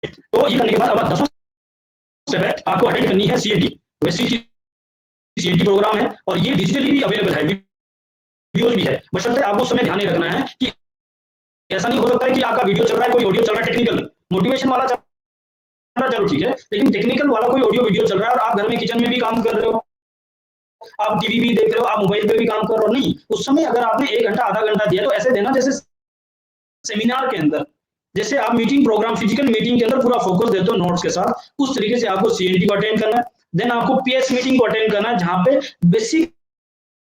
तो ये करने के बाद अब 10वां स्टेप है, आपको अटेंड करनी है CAT। वैसे CAT प्रोग्राम है और ये डिजिटली भी अवेलेबल है, वीडियोज भी है, बशर्ते आपको उस समय ध्यान नहीं रखना है कि ऐसा नहीं हो सकता है कि आपका वीडियो चल रहा है, कोई ऑडियो चल रहा है टेक्निकल मोटिवेशन वाला चल रहा है, चलो ठीक है, लेकिन टेक्निकल वाला कोई ऑडियो वीडियो चल रहा है और आप घर में किचन में भी काम कर रहे हो, आप टीवी भी देख रहे हो, आप मोबाइल पे भी काम कर रहे हो, नहीं, उस समय अगर आपने 1 घंटा आधा घंटा दिया तो ऐसे देना जैसे सेमिनार के अंदर, जैसे आप मीटिंग प्रोग्राम फिजिकल मीटिंग के अंदर पूरा फोकस देते हो नोट्स के साथ, उस तरीके से आपको सीएनटी को अटेंड करना है। देन आपको पीएस मीटिंग को अटेंड करना है, जहां पे बेसिक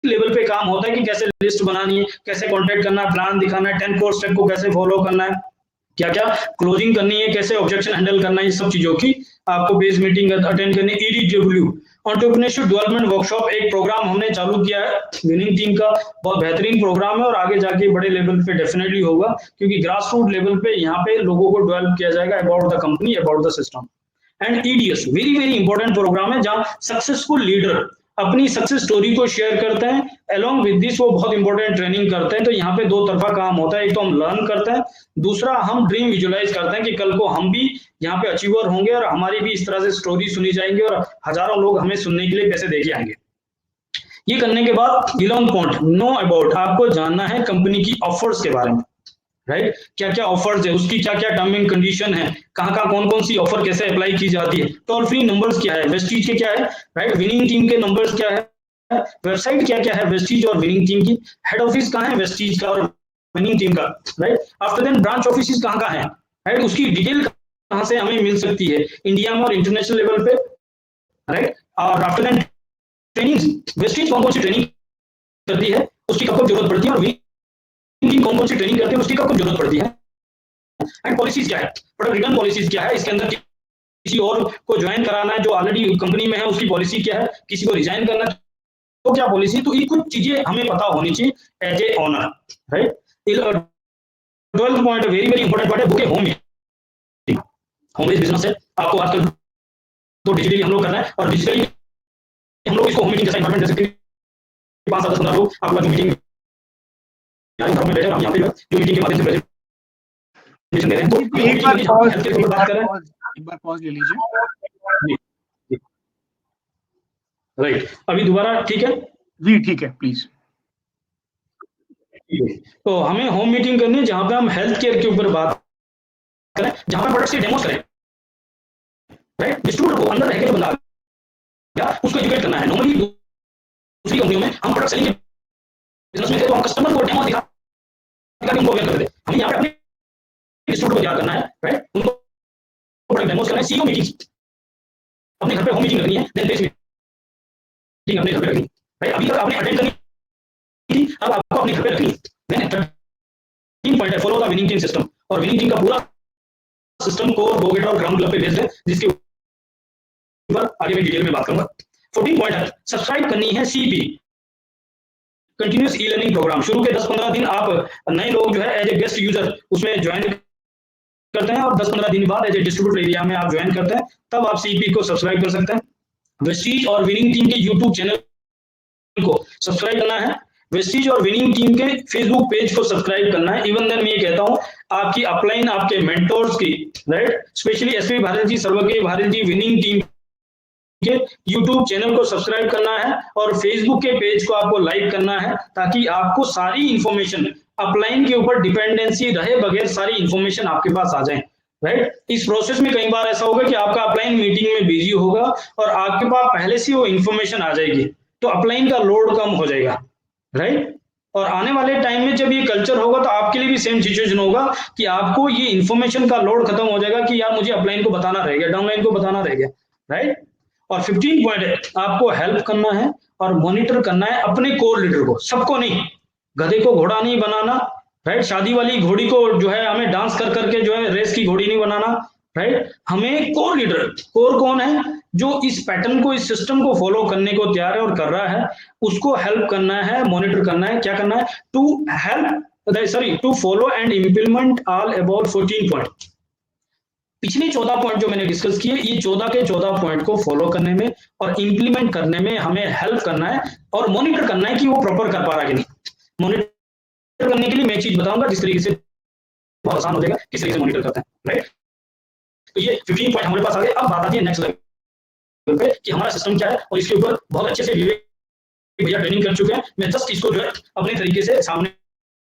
लेवल पे काम होता है कि कैसे लिस्ट बनानी है, कैसे कॉन्टेक्ट करना है, प्लान दिखाना है, 10 कोर स्टेप को कैसे फॉलो करना है, क्या क्या क्लोजिंग करनी है, कैसे ऑब्जेक्शन हैंडल करना है, ये सब चीजों की आपको बेस मीटिंग अटेंड करनी है। EDW एंटरप्रेन्योरशिप डेवलपमेंट वर्कशॉप एक प्रोग्राम हमने चालू किया है, विनिंग टीम का बहुत बेहतरीन प्रोग्राम है और आगे जाके बड़े लेवल पे डेफिनेटली होगा, क्योंकि ग्रास रूट लेवल पे यहाँ पे लोगों को डेवलप किया जाएगा about the company, about the system. And EDS very very important program है, जहाँ सक्सेसफुल लीडर अपनी सक्सेस स्टोरी को शेयर करते हैं, अलोंग विद दिस वो बहुत इंपॉर्टेंट ट्रेनिंग करते हैं। तो यहाँ पे 2 तरफा काम होता है, एक तो हम लर्न करते हैं, दूसरा हम ड्रीम विजुअलाइज करते हैं कि कल को हम भी यहाँ पे अचीवर होंगे और हमारी भी इस तरह से स्टोरी सुनी जाएंगी और हजारों लोग हमें सुनने के लिए पैसे देके आएंगे। ये करने के बाद बिलोंग पॉइंट नो अबाउट, आपको जानना है कंपनी की ऑफर्स के बारे में, राइट, क्या क्या ऑफर्स है, उसकी क्या क्या टर्म एंड कंडीशन है, कहाँ कहाँ कौन कौन सी ऑफर कैसे अप्लाई की जाती है, टोल फ्री नंबर्स क्या है, वेस्टीज के क्या है, राइट, विनिंग टीम के नंबर्स क्या है, वेबसाइट क्या क्या है वेस्टीज और विनिंग टीम की, हेड ऑफिस कहाँ है वेस्टीज का और विनिंग टीम का, right, after then branch office कहाँ कहाँ है, राइट, उसकी डिटेल कहाँ से हमें मिल सकती है इंडिया में और इंटरनेशनल लेवल पे, राइट, और आफ्टर देन ट्रेनिंग, वेस्टीज कौन कौन सी ट्रेनिंग करती है, उसकी कब जरूरत पड़ती है, और कौन कौन सी ट्रेनिंग करते हैं उसकी कब जरूरत पड़ती है, एंड पॉलिसीज क्या है, प्रोडक्ट रिटर्न पॉलिसीज क्या है, इसके अंदर किसी और को ज्वाइन कराना है जो ऑलरेडी कंपनी में है उसकी पॉलिसी क्या है, किसी को रिजाइन करना है तो क्या पॉलिसी, तो ये कुछ चीजें हमें पता होनी चाहिए as a owner, right. 12th point very very important point है, book home meeting, home based business है, आपको आजकल तो डिजिटली हम लोग कर रहे हैं और डिजिटली हम लोग इसको होम मीटिंग जैसा इन्वायरमेंट दे सकते हैं, 5 10 15 लोग आपका जो मीटिंग घर में बैठे हम यहाँ पे जो मीटिंग के माध्यम से प्रेजेंटेशन दे रहे हैं, तो
एक बार पॉज ले लीजिए,
राइट, अभी दोबारा ठीक है
जी, ठीक है प्लीज।
तो हमें होम मीटिंग करनी है जहां पे हम हेल्थ केयर के ऊपर बात करें, जहां पे प्रोडक्ट्स के डेमोस करें, राइट, डिस्ट्रीब्यूटर को अंदर रह के जो बंदा या उसको एजुकेट करना है। नॉर्मली दूसरी कंपनियों में हम प्रोडक्ट सेलिंग बिजनेस में थे तो हम कस्टमर को डेमो दिखा के उनको अवेयर करते थे, हमें यहाँ पे अपने डिस्ट्रीब्यूटर को तैयार करना है, राइट, उनको प्रोडक्ट डेमोस करना है, सीईओ मीटिंग अपने घर पे होम मीटिंग करनी है, देन बेस मीटिंग अपने घर पे रखनी, राइट, अभी तक आपने अटेंड करनी थी, अब आपको अपने घर पे रखनी है। देन 13 पॉइंट है follow the winning team system, और विनिंग टीम का पूरा सिस्टम को गोगेट और ग्राउंड क्लब पे भेज दें, जिसके ऊपर आगे मैं डिटेल में बात करूंगा। 14 पॉइंट है सब्सक्राइब करनी है CP continuous e learning program, शुरू के 10-15 दिन आप नए लोग जो है एज ए गेस्ट यूजर उसमें ज्वाइन करते हैं और 10-15 दिन बाद एज ए डिस्ट्रीब्यूटर एरिया में आप ज्वाइन करते हैं, तब आप CP को सब्सक्राइब कर सकते हैं। वेस्टीज और विनिंग टीम के यूट्यूब चैनल को सब्सक्राइब करना है, वेस्टीज और विनिंग टीम के फेसबुक पेज को सब्सक्राइब करना है। इवन देन मैं ये कहता हूं आपकी अपलाइन आपके मेंटोर्स की, राइट, स्पेशली एसपी भारत जी, सर्वज्ञ भारत जी, विनिंग टीम के यूट्यूब चैनल को सब्सक्राइब करना है और फेसबुक के पेज को आपको लाइक करना है, ताकि आपको सारी इंफॉर्मेशन अपलाइन के ऊपर डिपेंडेंसी रहे बगैर सारी इंफॉर्मेशन आपके पास आ जाए, राइट। इस प्रोसेस में कई बार ऐसा होगा कि आपका अपलाइन मीटिंग में बिजी होगा और आपके पास पहले से वो इंफॉर्मेशन आ जाएगी, तो अपलाइन का लोड कम हो जाएगा, राइट। और आने वाले टाइम में जब ये कल्चर होगा तो आपके लिए भी सेम सिचुएशन होगा कि आपको ये इंफॉर्मेशन का लोड खत्म हो जाएगा कि यार मुझे अपलाइन को बताना रह गया, डाउनलाइन को बताना रह गया, राइट। और 15 पॉइंट है आपको हेल्प करना है और मॉनिटर करना है अपने कोर लीडर को, सबको नहीं, गधे को घोड़ा नहीं बनाना, राइट, शादी वाली घोड़ी को जो है हमें डांस कर करके जो है रेस की घोड़ी नहीं बनाना, राइट। हमें कोर लीडर, कोर कौन है जो इस पैटर्न को, इस सिस्टम को फॉलो करने को तैयार है और कर रहा है, उसको हेल्प करना है, मॉनिटर करना है, क्या करना है, to follow and implement all about 14 point. पिछले 14 पॉइंट जो मैंने डिस्कस किए, ये 14 के 14 पॉइंट को फॉलो करने में और इंप्लीमेंट करने में हमें हेल्प करना है और मॉनिटर करना है कि वो प्रॉपर कर पा रहा है कि नहीं। मॉनिटर करने के लिए मैं एक चीज बताऊंगा जिस तरीके से बहुत आसान हो जाएगा किस तरीके से मॉनिटर करते हैं, राइट। तो ये 15 पॉइंट हमारे पास आ गए। अब बात आती है नेक्स्ट लेवल पे कि हमारा सिस्टम क्या है और इसके ऊपर बहुत अच्छे से भैया ट्रेनिंग कर चुके हैं, मैं जस्ट इसको जो है अपने तरीके से सामने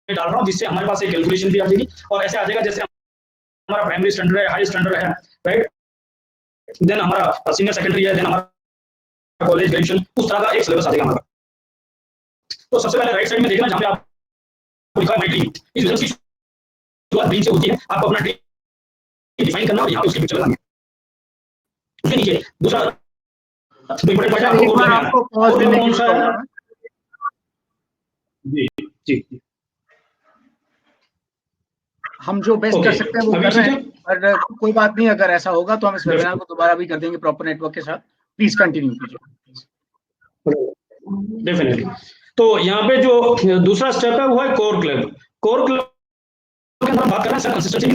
डाल रहा हूँ, जिससे हमारे पास एक कैलकुलेशन भी आ जाएगी और ऐसे आ जाएगा जैसे हमारा प्राइमरी स्टैंडर्ड है, हाई स्टैंडर्ड है, राइट, देन हमारा सीनियर सेकेंडरी है, देन हमारा कॉलेज ग्रेजुएशन, उस तरह का एक सिलेबस आ जाएगा हमारा। तो सबसे पहले राइट साइड में देखना, जहाँ पे आप लिखा है माय ड्रीम, इस बिजनेस की शुरुआत ड्रीम से होती है। आपको अपना ड्रीम डिफाइन करना और यहाँ पे उसकी पिक्चर लगानी है। उसके नीचे दूसरा इंपॉर्टेंट पॉइंट
एक बार आपको पॉज देने की जरूरत है।
जी जी,
हम जो बेस्ट कर सकते हैं वो कर रहे हैं, और कोई बात नहीं, अगर ऐसा होगा तो हम इस वेबिनार को दोबारा भी कर देंगे प्रॉपर नेटवर्क के साथ। प्लीज कंटिन्यू कीजिए।
डेफिनेटली। तो यहाँ पे जो दूसरा स्टेप है वो है कोर क्लब। कोर क्लब के अंदर बात कर रहे हैं कंसिस्टेंसी,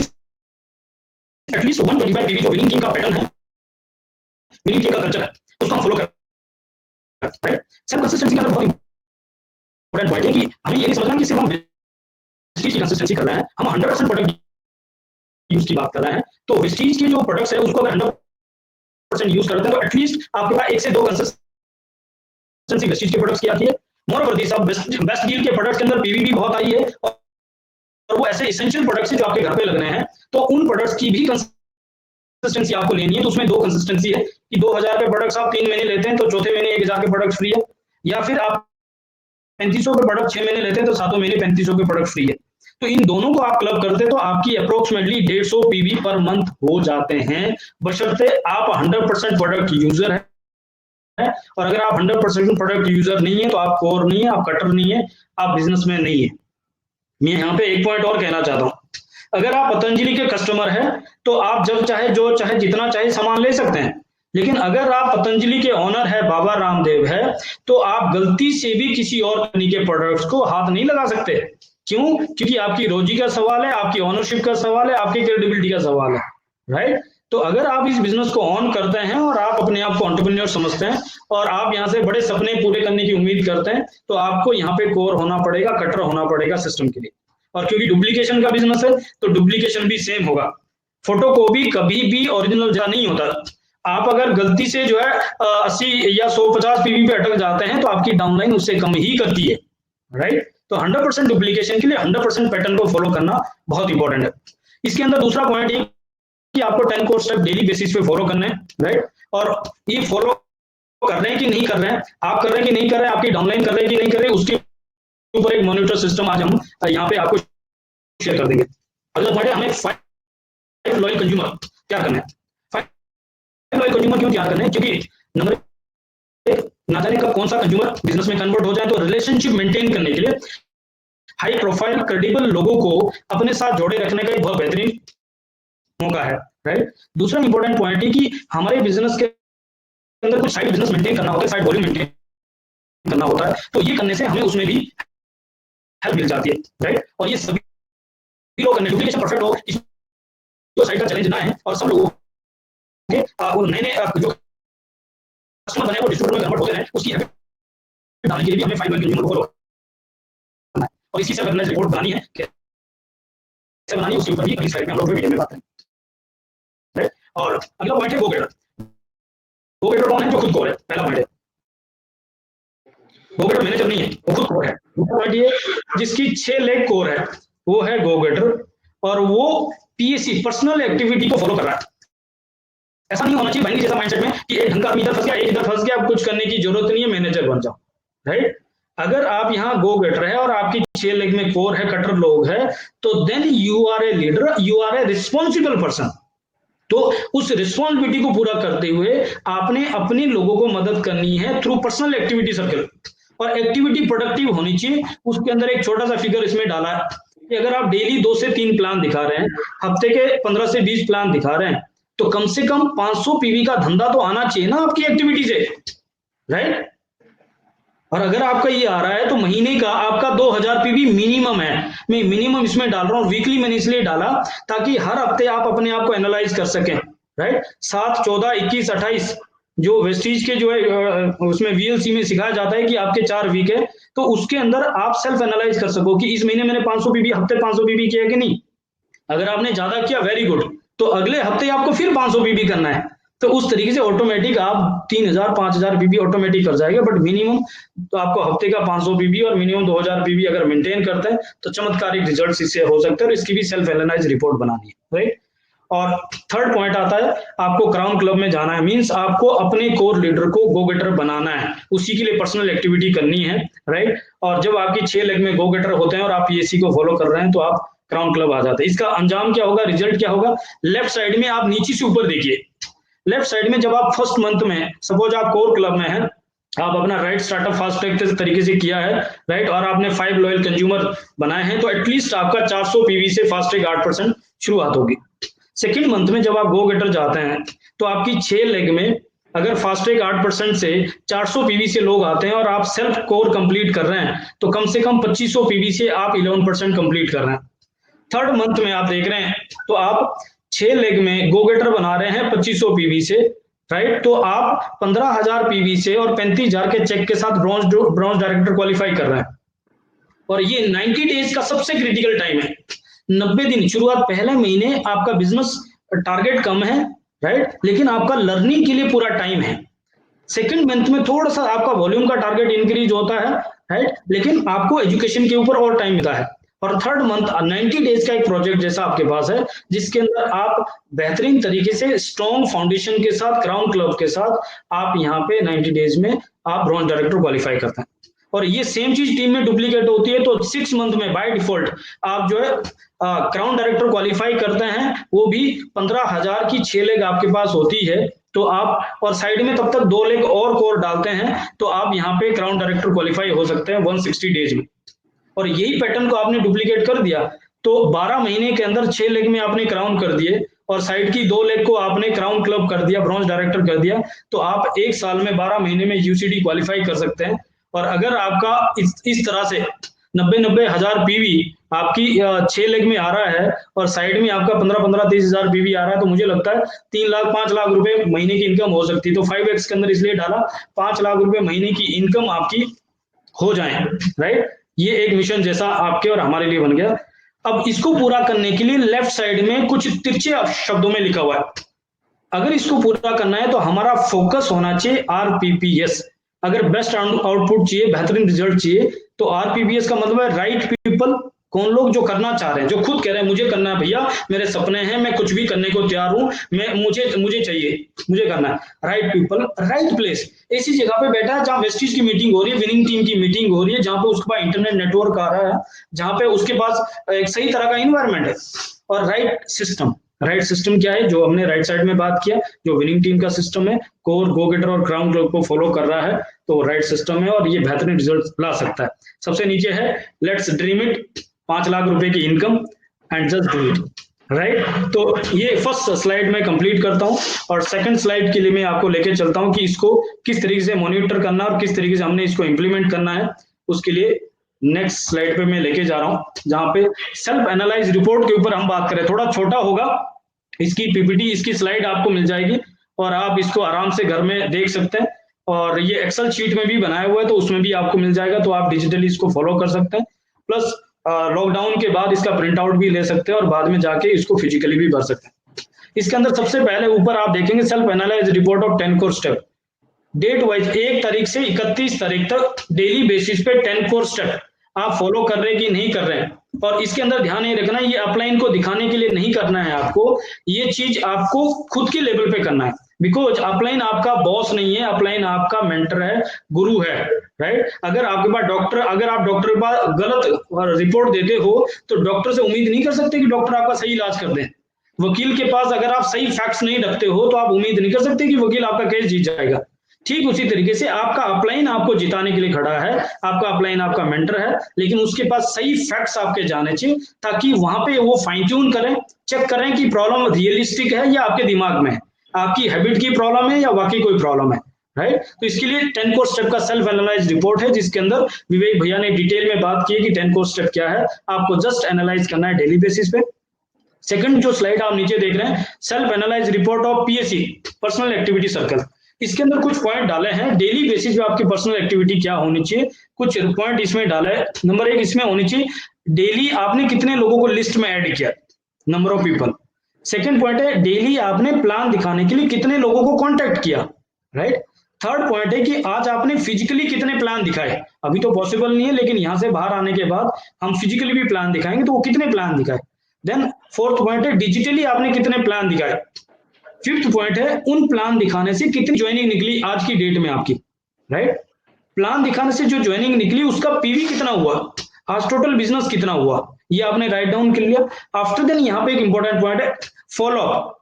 एटलीस्ट 125 पीवी जो विनिंग टीम का पैटर्न है, विनिंग टीम का कल्चर है, उसको हम फॉलो कर रहे हैं। सेल्फ कंसिस्टेंसी का बहुत इंपॉर्टेंट पॉइंट है कि हमें ये नहीं समझना कि सिर्फ हम वेस्टीज की कंसिस्टेंसी कर रहे हैं, हम 100% प्रोडक्ट यूज की बात कर रहे हैं। तो वेस्टीज के जो प्रोडक्ट्स है उसको अगर 100% यूज करते हैं तो एटलीस्ट आपके पास 1 से 2 कंसिस्टेंसी वेस्टीज के प्रोडक्ट्स की आती है। मोर ओवर सब बेस्ट डील के प्रोडक्ट्स के अंदर पीवी भी बहुत आई है, और वो ऐसे एसेंशियल प्रोडक्ट्स हैं जो आपके घर पे लगने हैं, तो उन प्रोडक्ट्स की भी कंसिस्टेंसी आपको लेनी है। तो उसमें 2 कंसिस्टेंसी है कि 2000 के प्रोडक्ट्स आप 3 महीने लेते हैं तो चौथे महीने 1000 के प्रोडक्ट फ्री है, या फिर आप 3500 के प्रोडक्ट 6 महीने लेते हैं तो 7वें महीने 3500 के प्रोडक्ट फ्री है। तो इन दोनों को आप क्लब करते हैं तो आपकी अप्रोक्सीमेटली 150 पीवी पर मंथ हो जाते हैं, बशर्ते आप 100% प्रोडक्ट यूजर है। और अगर आप 100% प्रोडक्ट यूजर नहीं है तो आप कोर नहीं है, आप कटर नहीं है, आप बिजनेस में नहीं है। मैं यहाँ पे एक पॉइंट और कहना चाहता हूँ, अगर आप पतंजलि के कस्टमर हैं तो आप जब चाहे जो चाहे जितना चाहे सामान ले सकते हैं, लेकिन अगर आप पतंजलि के ओनर है, बाबा रामदेव है, तो आप गलती से भी किसी और कंपनी के प्रोडक्ट्स को हाथ नहीं लगा सकते। क्यों? क्योंकि आपकी रोजी का सवाल है, आपकी ओनरशिप का सवाल है, आपकी क्रेडिबिलिटी का सवाल है, राइट। तो अगर आप इस बिजनेस को ऑन करते हैं और आप अपने आप को एंटरप्रेन्योर समझते हैं और आप यहाँ से बड़े सपने पूरे करने की उम्मीद करते हैं, तो आपको यहाँ पे कोर होना पड़ेगा, कटर होना पड़ेगा सिस्टम के लिए। और क्योंकि डुप्लीकेशन का बिजनेस है तो डुप्लीकेशन भी सेम होगा। फोटोकॉपी कभी भी ओरिजिनल जैसा नहीं होता। आप अगर गलती से जो है 80 या 150 पीवी पे अटक जाते हैं तो आपकी डाउनलाइन उससे कम ही करती है, राइट। तो 100% डुप्लीकेशन के लिए 100% पैटर्न को फॉलो करना बहुत इंपॉर्टेंट है। इसके अंदर दूसरा पॉइंट ये कि आपको 10 कोर स्टेप डेली बेसिस पे फॉलो करने हैं, राइट। और ये फॉलो कर रहे हैं कि नहीं कर रहे हैं, आप कर रहे हैं कि नहीं कर रहे हैं, आपकी डाउनलाइन कर रहे हैं कि नहीं कर रहे हैं, उसके ऊपर एक मॉनिटर सिस्टम आज हम यहाँ पे आपको शेयर कर देंगे। अगला पॉइंट है हमें 5 लॉयल कंज्यूमर क्या करना है। 5 लॉयल कंज्यूमर क्यों तैयार करना है? क्योंकि नंबर 1, ना जाने कब कौन सा कंज्यूमर बिजनेस में कन्वर्ट हो जाए, तो रिलेशनशिप मेंटेन करने के लिए हाई प्रोफाइल क्रेडिबल लोगों को अपने साथ जोड़े रखने का एक बहुत बेहतरीन मौका है, राइट। दूसरा इंपॉर्टेंट पॉइंट है कि हमारे बिजनेस के अंदर कुछ साइड बिजनेस मेंटेन करना होता है, साइड वॉल्यूम मेंटेन करना होता है, तो ये करने से हमें उसमें भी हेल्प मिल जाती है, राइट। और ये सभी लोग करने, डुप्लीकेशन परफेक्ट हो, जो साइड का चैलेंज ना है, और सब लोगों के नए जो कस्टमर बने वो डिस्ट्रीब्यूटर में कन्वर्ट होते हैं, उसकी हैबिट डालने के लिए भी हमें 5 लॉयल कंज्यूमर को फॉलो करना है। और इसी से अगर रिपोर्ट बनानी है कैसे बनानी है, उसके ऊपर भी अगली स्लाइड में हम लोग वीडियो में बात करेंगे, राइट। और अगला पॉइंट है गो गेटर। गो गेटर कौन है? जो खुद कोर है, पहला पॉइंट है। गो गेटर मैनेजर नहीं है, वो खुद कोर है। दूसरा पॉइंट ये जिसकी 6 लेग कोर है वो है गो गेटर, और वो पीएसी पर्सनल एक्टिविटी को फॉलो कर रहा है। ऐसा नहीं होना चाहिए बैंक जैसा माइंडसेट में कि एक ढंग का आदमी इधर फंस गया, एक इधर फंस गया, अब कुछ करने की जरूरत नहीं है, मैनेजर बन जाओ, राइट। अगर आप यहाँ गो गेटर है और आपकी 6 लेग में कोर है, कटर लोग है, तो then you are a leader, you are a responsible person. तो उस रिस्पॉन्सिबिलिटी को पूरा करते हुए आपने अपने लोगों को मदद करनी है थ्रू पर्सनल एक्टिविटी सर्कल, और एक्टिविटी प्रोडक्टिव होनी चाहिए। उसके अंदर एक छोटा सा फिगर इसमें डाला है कि अगर आप डेली 2 से 3 प्लान दिखा रहे हैं, हफ्ते के 15 से 20 प्लान दिखा रहे हैं, तो कम से कम 500 पीवी का धंधा तो आना चाहिए ना आपकी एक्टिविटी से, राइट। और अगर आपका ये आ रहा है तो महीने का आपका 2000 पीवी मिनिमम है। मैं मिनिमम इसमें डाल रहा हूँ, वीकली मैंने इसलिए डाला ताकि हर हफ्ते आप अपने आप को एनालाइज कर सकें, राइट। 7, 14, 21, 28 जो वेस्टीज के जो है उसमें वीएलसी में सिखाया जाता है कि आपके 4 वीक है, तो उसके अंदर आप सेल्फ एनालाइज कर सको कि इस महीने मैंने 500 पीवी, हफ्ते 500 पीवी किया कि नहीं। अगर आपने ज्यादा किया वेरी गुड, तो अगले हफ्ते आपको फिर 500 पीवी करना है। तो उस तरीके से ऑटोमेटिक आप 3000 5000 पीबी ऑटोमेटिक कर जाएगा, बट मिनिमम तो आपको हफ्ते का 500 पीबी और मिनिमम 2000 पीबी अगर मेंटेन करते हैं तो चमत्कारिक रिजल्ट इससे हो सकते हैं, और इसकी भी सेल्फ एनालाइज रिपोर्ट बनानी है, राइट। और थर्ड पॉइंट आता है, आपको क्राउन क्लब में जाना है, मींस आपको अपने कोर लीडर को गो गेटर बनाना है, उसी के लिए पर्सनल एक्टिविटी करनी है, राइट। और जब आपकी 6 लेग में गो गेटर होते हैं और आप पीएससी को फॉलो कर रहे हैं तो आप क्राउन क्लब आ जाते हैं। इसका अंजाम क्या होगा, रिजल्ट क्या होगा, लेफ्ट साइड में आप नीचे से ऊपर देखिए, लेफ्ट साइड में जब आप फर्स्ट मंथ में सपोज आप कोर क्लब में हैं, आप अपना राइट स्टार्टअप फास्ट ट्रैक तरीके से किया है, राइट, और आपने 5 लॉयल कंज्यूमर बनाए हैं, तो एटलीस्ट आपका 400 पीवी से फास्ट ट्रैक 8% शुरुआत होगी। सेकेंड मंथ में जब आप गो गेटर जाते हैं तो आपकी 6 लेग में अगर फास्ट ट्रैक 8% से 400 पीवी से लोग आते हैं और आप सेल्फ कोर कंप्लीट कर रहे हैं तो कम से कम 2500 पीवी से आप 11% कंप्लीट कर रहे हैं। थर्ड मंथ में आप देख रहे हैं तो आप 6 लेग में गो गेटर बना रहे हैं 2500 पीवी से, राइट, तो आप 15,000 पीवी से और 35,000 के चेक के साथ ब्रॉन्ज डायरेक्टर क्वालिफाई कर रहे हैं। और ये 90 डेज का सबसे क्रिटिकल टाइम है, 90 दिन, शुरुआत पहले महीने आपका बिजनेस टारगेट कम है, राइट, लेकिन आपका लर्निंग के लिए पूरा टाइम है। सेकंड मंथ में थोड़ा सा आपका वॉल्यूम का टारगेट इंक्रीज होता है, राइट, लेकिन आपको एजुकेशन के ऊपर और टाइम मिलता है। और थर्ड मंथ 90 डेज का एक प्रोजेक्ट जैसा आपके पास है, जिसके अंदर आप बेहतरीन तरीके से स्ट्रॉन्ग फाउंडेशन के साथ, क्राउन क्लब के साथ आप यहाँ पे 90 डेज में आप ब्रॉन्ज डायरेक्टर क्वालिफाई करते हैं। और ये सेम चीज टीम में डुप्लीकेट होती है, तो 6 मंथ में बाय डिफॉल्ट आप जो है क्राउन डायरेक्टर क्वालिफाई करते हैं, वो भी 15,000 की 6 लेग आपके पास होती है, तो आप और साइड में तब तक 2 लेग और कोर डालते हैं तो आप यहाँ पे क्राउन डायरेक्टर क्वालिफाई हो सकते हैं 160 डेज में। और यही पैटर्न को आपने डुप्लीकेट कर दिया तो 12 महीने के अंदर 6 लेग में आपने क्राउन कर दिए और साइड की 2 लेग को आपने क्राउन क्लब कर दिया, ब्रॉन्ज डायरेक्टर कर दिया, तो आप 1 साल में 12 महीने में यूसीडी क्वालिफाई कर सकते हैं। और अगर आपका इस तरह से 90 हजार पीवी आपकी 6 लेग में आ रहा है और साइड में आपका 15-30 हजार पीवी आ रहा है, तो मुझे लगता है 3 लाख 5 लाख रुपए महीने की इनकम हो सकती है। तो 5x के अंदर इसलिए डाला 5 लाख रुपए महीने की इनकम आपकी हो जाए, राइट। ये एक मिशन जैसा आपके और हमारे लिए बन गया। अब इसको पूरा करने के लिए लेफ्ट साइड में कुछ तिरछे शब्दों में लिखा हुआ है, अगर इसको पूरा करना है तो हमारा फोकस होना चाहिए आरपीपीएस। अगर बेस्ट आउटपुट चाहिए, बेहतरीन रिजल्ट चाहिए, तो आरपीपीएस का मतलब है राइट पीपल। कौन लोग जो करना चाह रहे हैं, जो खुद कह रहे हैं मुझे करना है भैया, मेरे सपने हैं, मैं कुछ भी करने को तैयार हूं, मुझे चाहिए, मुझे करना है। राइट पीपल, राइट प्लेस, ऐसी जगह पे बैठा है जहां वेस्टीज की मीटिंग हो रही है, विनिंग टीम की मीटिंग हो रही है, जहां पे उसके पास इंटरनेट नेटवर्क आ रहा है, जहां पे उसके पास एक सही तरह का इन्वायरमेंट है। और राइट सिस्टम, राइट सिस्टम क्या है, जो हमने राइट साइड में बात किया, जो विनिंग टीम का सिस्टम है, कोर, गो गेटर और क्राउन क्लब को फॉलो कर रहा है, तो राइट सिस्टम है और ये बेहतरीन रिजल्ट ला सकता है। सबसे नीचे है लेट्स ड्रीम इट, 5 लाख रुपए की income and just do it, right. तो ये फर्स्ट स्लाइड में कंप्लीट करता हूं और सेकंड स्लाइड के लिए मैं आपको लेके चलता हूं कि इसको किस तरीके से मॉनिटर करना और किस तरीके से हमने इसको इंप्लीमेंट करना है। उसके लिए नेक्स्ट स्लाइड पे मैं लेके जा रहा हूं, जहां पे सेल्फ एनालाइज रिपोर्ट के ऊपर हम बात करें। थोड़ा छोटा होगा, इसकी पीपीटी, इसकी स्लाइड आपको मिल जाएगी और आप इसको आराम से घर में देख सकते हैं। और ये एक्सेल शीट में भी बनाया हुआ है तो उसमें भी आपको मिल जाएगा, तो आप डिजिटली इसको फॉलो कर सकते हैं। प्लस लॉकडाउन के बाद इसका प्रिंट आउट भी ले सकते हैं और बाद में जाके इसको फिजिकली भी भर सकते हैं। इसके अंदर सबसे पहले ऊपर आप देखेंगे self analyse report of 10 core step, date wise 1 तारीख से 31 तारीख तक डेली बेसिस पे 10 कोर स्टेप आप फॉलो कर रहे हैं कि नहीं कर रहे हैं। और इसके अंदर ध्यान ये रखना है, ये अपलाइन को दिखाने के लिए नहीं करना है आपको, ये चीज आपको खुद के लेवल पे करना है, बिकॉज अपलाइन आपका बॉस नहीं है, अपलाइन आपका मेंटर है, गुरु है, राइट। अगर आपके पास डॉक्टर, अगर आप डॉक्टर के पास गलत रिपोर्ट देते हो तो डॉक्टर से उम्मीद नहीं कर सकते कि डॉक्टर आपका सही इलाज कर दें। वकील के पास अगर आप सही फैक्ट्स नहीं रखते हो तो आप उम्मीद नहीं कर सकते कि वकील आपका केस जीत जाएगा। ठीक उसी तरीके से आपका अपलाइन आपको जिताने के लिए खड़ा है, आपका अपलाइन आपका मेंटर है, लेकिन उसके पास सही फैक्ट्स आपके जाने चाहिए ताकि वहां पे वो फाइन ट्यून करें, चेक करें कि प्रॉब्लम रियलिस्टिक है या आपके दिमाग में है, आपकी हैबिट की प्रॉब्लम है या वाकई कोई प्रॉब्लम है, राइट। तो इसके लिए 10 कोर स्टेप का सेल्फ एनालाइज रिपोर्ट है, जिसके अंदर विवेक भैया ने डिटेल में बात की है कि 10 कोर स्टेप क्या है, आपको जस्ट एनालाइज करना है डेली बेसिस पे। सेकंड जो स्लाइड आप नीचे देख रहे हैं, self analyse report of PSC, personal activity circle. इसके अंदर कुछ पॉइंट डाले हैं, डेली बेसिस पे आपकी पर्सनल एक्टिविटी क्या होनी चाहिए, कुछ पॉइंट इसमें डाला है। नंबर 1 इसमें होनी चाहिए, डेली आपने कितने लोगों को लिस्ट में ऐड किया, number of people. Second point है डेली आपने प्लान दिखाने के लिए कितने लोगों को कांटेक्ट किया, राइट। थर्ड पॉइंट है कि आज आपने फिजिकली कितने प्लान दिखाए। अभी तो पॉसिबल नहीं है, लेकिन यहां से बाहर आने के बाद हम फिजिकली भी प्लान दिखाएंगे, तो वो कितने प्लान दिखाए। देन फोर्थ पॉइंट है डिजिटली आपने कितने प्लान दिखाए। फिफ्थ पॉइंट है उन प्लान दिखाने से कितनी ज्वाइनिंग निकली आज की डेट में आपकी, राइट। प्लान दिखाने से जो ज्वाइनिंग निकली उसका पीवी कितना हुआ, आज टोटल बिजनेस कितना हुआ, ये आपने राइट डाउन कर लिया। आफ्टर देन यहाँ पे एक इंपॉर्टेंट पॉइंट है फॉलो अप।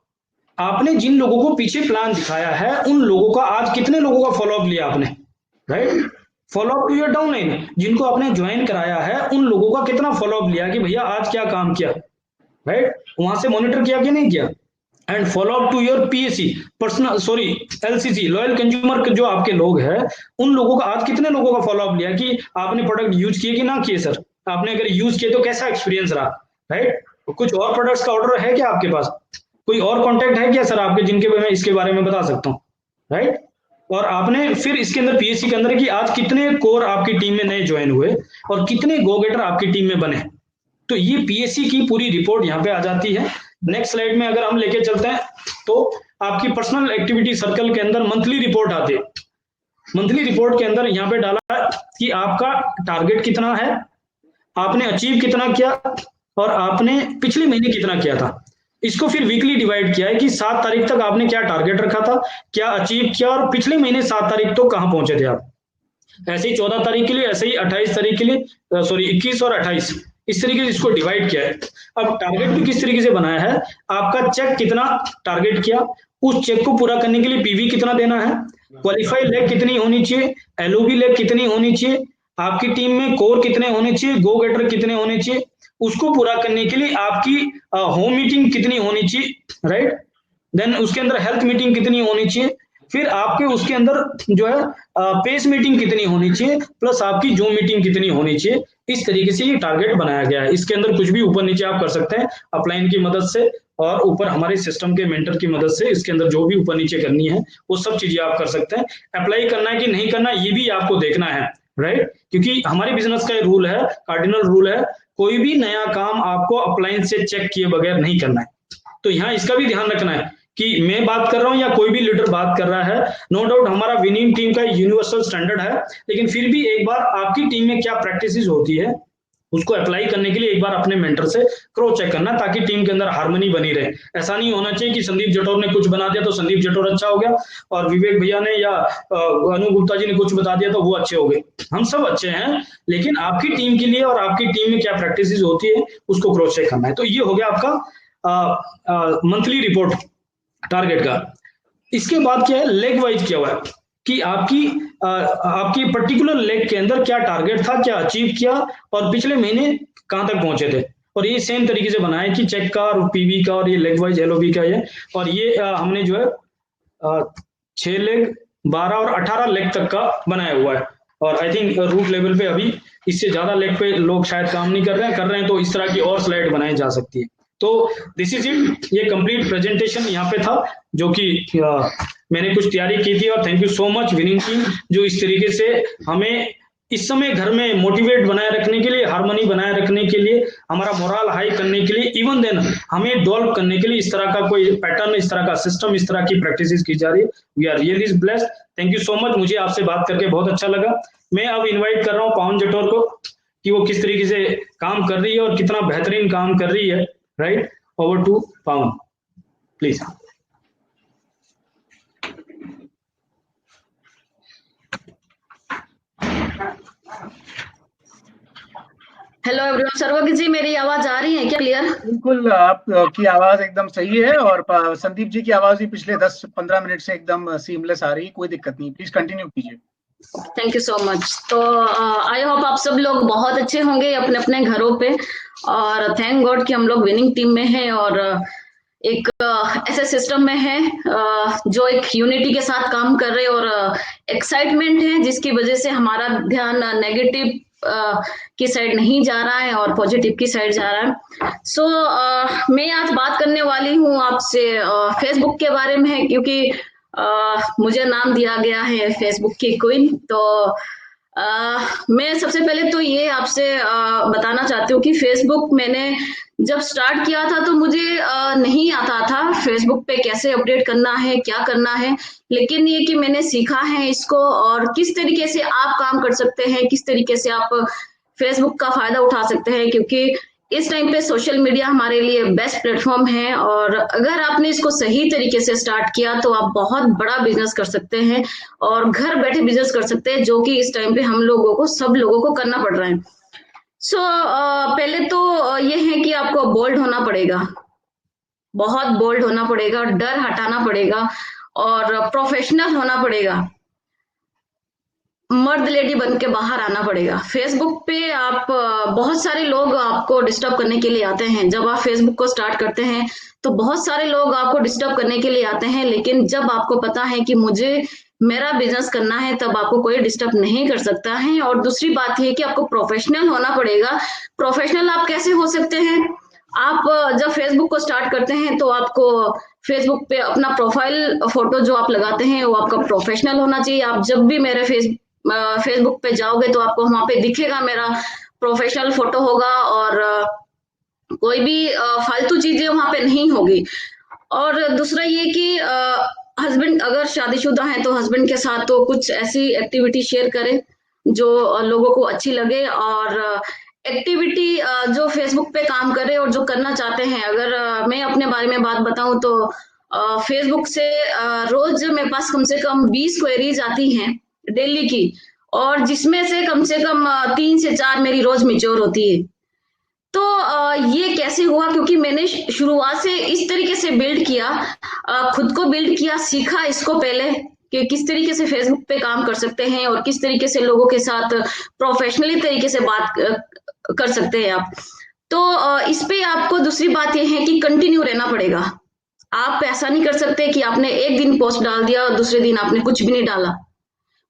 आपने जिन लोगों को पीछे प्लान दिखाया है उन लोगों का आज कितने लोगों का फॉलो अप लिया आपने, right. Follow up to your down line, जिनको आपने ज्वाइन कराया है उन लोगों का कितना फॉलो अप लिया कि भैया आज क्या काम किया, राइट। वहां से मॉनिटर किया कि नहीं किया। And follow up to your PSC personal LCC loyal consumer जो आपके लोग हैं उन लोगों का आज कितने लोगों का फॉलो अप लिया कि आपने प्रोडक्ट यूज किए कि ना किए सर, आपने अगर यूज किए तो कैसा एक्सपीरियंस रहा, राइट। कुछ और प्रोडक्ट्स का ऑर्डर है क्या आपके पास, कोई और कॉन्टेक्ट है क्या सर आपके जिनके मैं इसके बारे में बता सकता हूँ, राइट। और आपने फिर इसके अंदर पीएससी के अंदर कि आज कितने कोर आपकी टीम में नए ज्वाइन हुए और कितने गो गेटर आपकी टीम में बने। तो ये पीएससी की पूरी रिपोर्ट यहाँ पे आ जाती है। नेक्स्ट स्लाइड में अगर हम लेके चलते हैं तो आपकी पर्सनल एक्टिविटी सर्कल के अंदर मंथली रिपोर्ट आती है। मंथली रिपोर्ट के अंदर यहाँ पे डाला कि आपका टारगेट कितना है, आपने अचीव कितना किया और आपने पिछले महीने कितना किया था। इसको फिर वीकली डिवाइड किया है कि 7 तारीख तक आपने क्या टारगेट रखा था, क्या अचीव किया और पिछले महीने 7 तारीख तो कहां पहुंचे थे आप। ऐसे ही 14 तारीख के लिए, ऐसे ही 28 तारीख के लिए, सॉरी 21 और 28 इस तरीके से इसको डिवाइड किया है। अब टारगेट भी किस तरीके से बनाया है, आपका चेक कितना टारगेट किया, उस चेक को पूरा करने के लिए पीवी कितना देना है, क्वालिफाइड लेग कितनी होनी चाहिए, एलओबी लेग कितनी होनी चाहिए, आपकी टीम में कोर कितने होने चाहिए, गो गेटर कितने होने चाहिए, उसको पूरा करने के लिए आपकी होम मीटिंग कितनी होनी चाहिए, राइट। देन उसके अंदर हेल्थ मीटिंग कितनी होनी चाहिए, फिर आपके उसके अंदर जो है पेस मीटिंग कितनी होनी चाहिए, प्लस आपकी जूम मीटिंग कितनी होनी चाहिए। इस तरीके से ये टारगेट बनाया गया है। इसके अंदर कुछ भी ऊपर नीचे आप कर सकते हैं अपलाइन की मदद से और ऊपर हमारे सिस्टम के मेंटर की मदद से इसके अंदर जो भी ऊपर नीचे करनी है वो सब चीजें आप कर सकते हैं। अप्लाई करना है कि नहीं करना ये भी आपको देखना है, राइट। क्योंकि हमारे बिजनेस का रूल है, कार्डिनल रूल है, कोई भी नया काम आपको अपलाइन से चेक किए बगैर नहीं करना है। तो यहाँ इसका भी ध्यान रखना है कि मैं बात कर रहा हूं या कोई भी लीडर बात कर रहा है, नो डाउट हमारा विनिंग टीम का यूनिवर्सल स्टैंडर्ड है, लेकिन फिर भी एक बार आपकी टीम में क्या प्रैक्टिसेस होती है उसको अप्लाई करने के लिए एक बार अपने मेंटर से क्रॉस चेक करना, ताकि टीम के अंदर हार्मनी बनी रहे। ऐसा नहीं होना चाहिए कि संदीप जटोर ने कुछ बना दिया तो संदीप जटोर अच्छा हो गया और विवेक भैया ने या अनु गुप्ता जी ने कुछ बता दिया तो वो अच्छे हो गए। हम सब अच्छे हैं, लेकिन आपकी टीम के लिए और आपकी टीम में क्या प्रैक्टिसेस होती है उसको क्रॉस चेक करना है। तो ये हो गया आपका मंथली रिपोर्ट टारगेट का। इसके बाद क्या है, लेग वाइज क्या हुआ है कि आपकी पर्टिकुलर लेग के अंदर क्या टारगेट था, क्या अचीव किया और पिछले महीने कहां तक पहुंचे थे। और ये सेम तरीके से बनाया कि चेक का और पीवी का और ये लेग वाइज एलओबी का है। और ये हमने जो है 6 लेग 12 और 18 लेग तक का बनाया हुआ है। और आई थिंक रूट लेवल पे अभी इससे ज्यादा लेग पे लोग शायद काम नहीं कर रहे हैं तो इस तरह की और स्लाइड बनाई जा सकती है। तो दिस इज इट, ये कंप्लीट प्रेजेंटेशन यहाँ पे था जो कि मैंने कुछ तैयारी की थी। और thank you so much winning team जो इस तरीके से हमें इस समय घर में मोटिवेट बनाए रखने के लिए, हार्मनी बनाए रखने के लिए, हमारा मोरल हाई करने के लिए, इवन देन हमें डेवलप करने के लिए इस तरह का कोई पैटर्न, इस तरह का सिस्टम, इस तरह की प्रैक्टिस की जा रही है। We are really blessed. Thank you so much, मुझे आपसे बात करके बहुत अच्छा लगा। मैं अब इन्वाइट कर रहा हूँ पावन जटोर को कि वो किस तरीके से काम कर रही है और कितना बेहतरीन काम कर रही है, राइट। ओवर टू पावन प्लीज।
हेलो एवरीवन, सर्वज्ञ जी मेरी आवाज आ रही है क्या क्लियर?
बिल्कुल, आपकी आवाज एकदम सही है और संदीप जी की आवाज भी पिछले 10-15 मिनट से एकदम सीमलेस आ रही है, कोई दिक्कत नहीं, प्लीज कंटिन्यू कीजिए।
Thank you so much. तो आई होप आप सब लोग बहुत अच्छे होंगे अपने अपने घरों पे, और थैंक गॉड कि हम लोग विनिंग टीम में हैं और एक ऐसे सिस्टम में है जो एक यूनिटी के साथ काम कर रहे और एक्साइटमेंट है जिसकी वजह से हमारा ध्यान नेगेटिव की साइड नहीं जा रहा है और पॉजिटिव की साइड जा रहा है। सो मैं आज बात करने वाली हूँ आपसे फेसबुक के बारे में, क्योंकि मुझे नाम दिया गया है फेसबुक की क्वीन। तो मैं सबसे पहले तो ये आपसे बताना चाहती हूँ कि फेसबुक मैंने जब स्टार्ट किया था तो मुझे नहीं आता था फेसबुक पे कैसे अपडेट करना है, क्या करना है। लेकिन ये कि मैंने सीखा है इसको और किस तरीके से आप काम कर सकते हैं, किस तरीके से आप फेसबुक का फायदा उठा सकते हैं, क्योंकि इस टाइम पे सोशल मीडिया हमारे लिए बेस्ट प्लेटफॉर्म है। और अगर आपने इसको सही तरीके से स्टार्ट किया तो आप बहुत बड़ा बिजनेस कर सकते हैं और घर बैठे बिजनेस कर सकते हैं, जो कि इस टाइम पे हम लोगों को, सब लोगों को करना पड़ रहा है। पहले तो ये है कि आपको बोल्ड होना पड़ेगा, बहुत बोल्ड होना पड़ेगा, डर हटाना पड़ेगा और प्रोफेशनल होना पड़ेगा, मर्द लेडी बन के बाहर आना पड़ेगा। फेसबुक पे आप बहुत सारे लोग आपको डिस्टर्ब करने के लिए आते हैं। जब आप फेसबुक को स्टार्ट करते हैं तो बहुत सारे लोग आपको डिस्टर्ब करने के लिए आते हैं, लेकिन जब आपको पता है कि मुझे मेरा बिजनेस करना है तब आपको कोई डिस्टर्ब नहीं कर सकता है। और दूसरी बात यह कि आपको प्रोफेशनल होना पड़ेगा। प्रोफेशनल आप कैसे हो सकते हैं? आप जब फेसबुक को स्टार्ट करते हैं तो आपको फेसबुक पे अपना प्रोफाइल फोटो जो आप लगाते हैं वो आपका प्रोफेशनल होना चाहिए। आप जब भी मेरे फेसबुक पे जाओगे तो आपको वहां पे दिखेगा, मेरा प्रोफेशनल फोटो होगा और कोई भी फालतू चीजें वहां पे नहीं होगी। और दूसरा ये कि हस्बैंड अगर शादीशुदा है तो हस्बैंड के साथ तो कुछ ऐसी एक्टिविटी शेयर करें जो लोगों को अच्छी लगे। और एक्टिविटी जो फेसबुक पे काम करे और जो करना चाहते हैं, अगर मैं अपने बारे में बात बताऊं तो फेसबुक से रोज मेरे पास कम से कम 20 क्वेरीज आती हैं डेली की, और जिसमें से कम 3 से 4 मेरी रोज मैच्योर होती है। तो ये कैसे हुआ? क्योंकि मैंने शुरुआत से इस तरीके से बिल्ड किया, खुद को बिल्ड किया, सीखा इसको पहले कि किस तरीके से फेसबुक पे काम कर सकते हैं और किस तरीके से लोगों के साथ प्रोफेशनली तरीके से बात कर सकते हैं आप। तो इस पे आपको दूसरी बात ये है कि कंटिन्यू रहना पड़ेगा। आप ऐसा नहीं कर सकते कि आपने एक दिन पोस्ट डाल दिया और दूसरे दिन आपने कुछ भी नहीं डाला।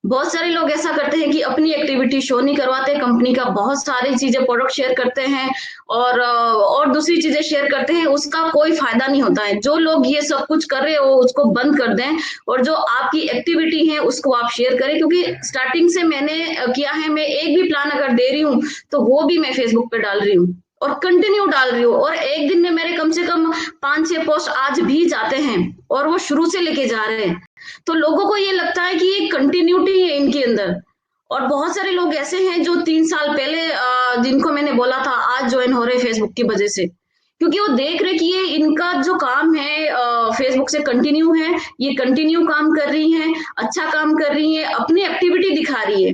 बहुत सारे लोग ऐसा करते हैं कि अपनी एक्टिविटी शो नहीं करवाते, कंपनी का बहुत सारी चीजें प्रोडक्ट शेयर करते हैं और दूसरी चीजें शेयर करते हैं, उसका कोई फायदा नहीं होता है। जो लोग ये सब कुछ कर रहे हो उसको बंद कर दें और जो आपकी एक्टिविटी है उसको आप शेयर करें। क्योंकि स्टार्टिंग से मैंने किया है, मैं एक भी प्लान अगर दे रही हूँ तो वो भी मैं फेसबुक पे डाल रही हूँ और कंटिन्यू डाल रही हूँ। और एक दिन में मेरे कम से कम 5-6 पोस्ट आज भी जाते हैं और वो शुरू से लेके जा रहे हैं। तो लोगों को ये लगता है कि ये कंटिन्यूटी है इनके अंदर। और बहुत सारे लोग ऐसे हैं जो 3 साल पहले जिनको मैंने बोला था आज ज्वाइन हो रहे फेसबुक की वजह से, क्योंकि वो देख रहे कि ये इनका जो काम है फेसबुक से कंटिन्यू है, ये कंटिन्यू काम कर रही है, अच्छा काम कर रही है, अपनी एक्टिविटी दिखा रही है।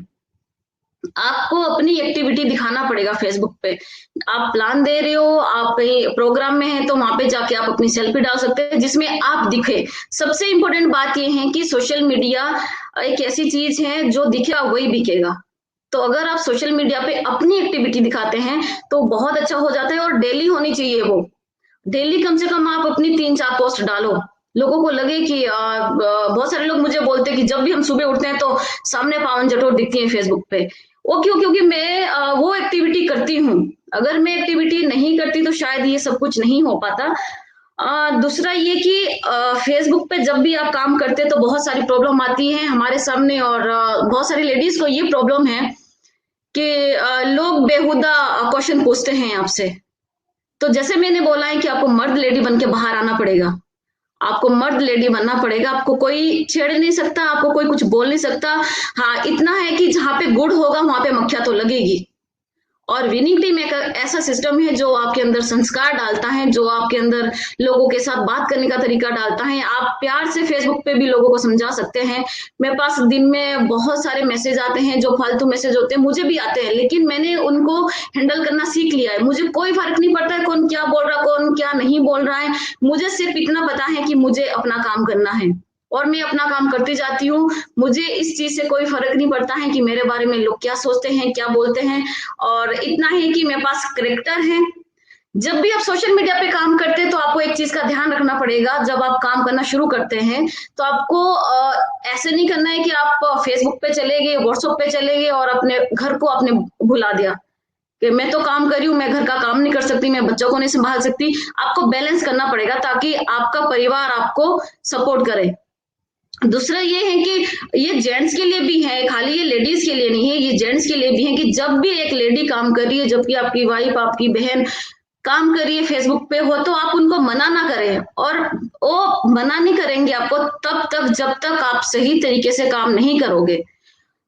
आपको अपनी एक्टिविटी दिखाना पड़ेगा फेसबुक पे। आप प्लान दे रहे हो, आप कहीं प्रोग्राम में हैं तो वहां पे जाके आप अपनी सेल्फी डाल सकते हैं जिसमें आप दिखे। सबसे इंपॉर्टेंट बात यह है कि सोशल मीडिया एक ऐसी चीज है जो दिखेगा वही बिकेगा। तो अगर आप सोशल मीडिया पे अपनी एक्टिविटी दिखाते हैं तो बहुत अच्छा हो जाता है और डेली होनी चाहिए वो। डेली कम से कम आप अपनी 3-4 पोस्ट डालो, लोगों को लगे कि बहुत सारे लोग मुझे बोलते हैं कि जब भी हम सुबह उठते हैं तो सामने पावन जटोर दिखती है फेसबुक पे। वो क्यों? क्योंकि मैं वो एक्टिविटी करती हूँ। अगर मैं एक्टिविटी नहीं करती तो शायद ये सब कुछ नहीं हो पाता। दूसरा ये कि फेसबुक पे जब भी आप काम करते हैं तो बहुत सारी प्रॉब्लम आती है हमारे सामने, और बहुत सारी लेडीज को ये प्रॉब्लम है कि लोग बेहुदा क्वेश्चन पूछते हैं आपसे। तो जैसे मैंने बोला है कि आपको मर्द लेडी बन के बाहर आना पड़ेगा, आपको मर्द लेडी बनना पड़ेगा। आपको कोई छेड़ नहीं सकता, आपको कोई कुछ बोल नहीं सकता। हाँ, इतना है कि जहां पे गुड़ होगा वहां पे मक्खियां तो लगेगी। और विनिंग टीम एक ऐसा सिस्टम है जो आपके अंदर संस्कार डालता है, जो आपके अंदर लोगों के साथ बात करने का तरीका डालता है। आप प्यार से फेसबुक पे भी लोगों को समझा सकते हैं। मेरे पास दिन में बहुत सारे मैसेज आते हैं जो फालतू मैसेज होते हैं, मुझे भी आते हैं, लेकिन मैंने उनको हैंडल करना सीख लिया है। मुझे कोई फर्क नहीं पड़ता है कौन क्या बोल रहा है, कौन क्या नहीं बोल रहा है। मुझे सिर्फ इतना पता है कि मुझे अपना काम करना है और मैं अपना काम करती जाती हूँ। मुझे इस चीज से कोई फर्क नहीं पड़ता है कि मेरे बारे में लोग क्या सोचते हैं, क्या बोलते हैं। और इतना है कि मेरे पास करेक्टर है। जब भी आप सोशल मीडिया पे काम करते हैं तो आपको एक चीज का ध्यान रखना पड़ेगा। जब आप काम करना शुरू करते हैं तो आपको ऐसे नहीं करना है कि आप फेसबुक पे चले गए, व्हाट्सएप पे चले गए और अपने घर को आपने भुला दिया कि मैं तो काम कर रही हूँ, मैं घर का काम नहीं कर सकती, मैं बच्चों को नहीं संभाल सकती। आपको बैलेंस करना पड़ेगा ताकि आपका परिवार आपको सपोर्ट करे। दूसरा ये है कि ये जेंट्स के लिए भी है, खाली ये लेडीज के लिए नहीं है, ये जेंट्स के लिए भी है कि जब भी एक लेडी काम कर रही है, जबकि आपकी वाइफ, आपकी बहन काम कर रही है फेसबुक पे हो, तो आप उनको मना ना करें। और वो मना नहीं करेंगे आपको तब तक जब तक आप सही तरीके से काम नहीं करोगे।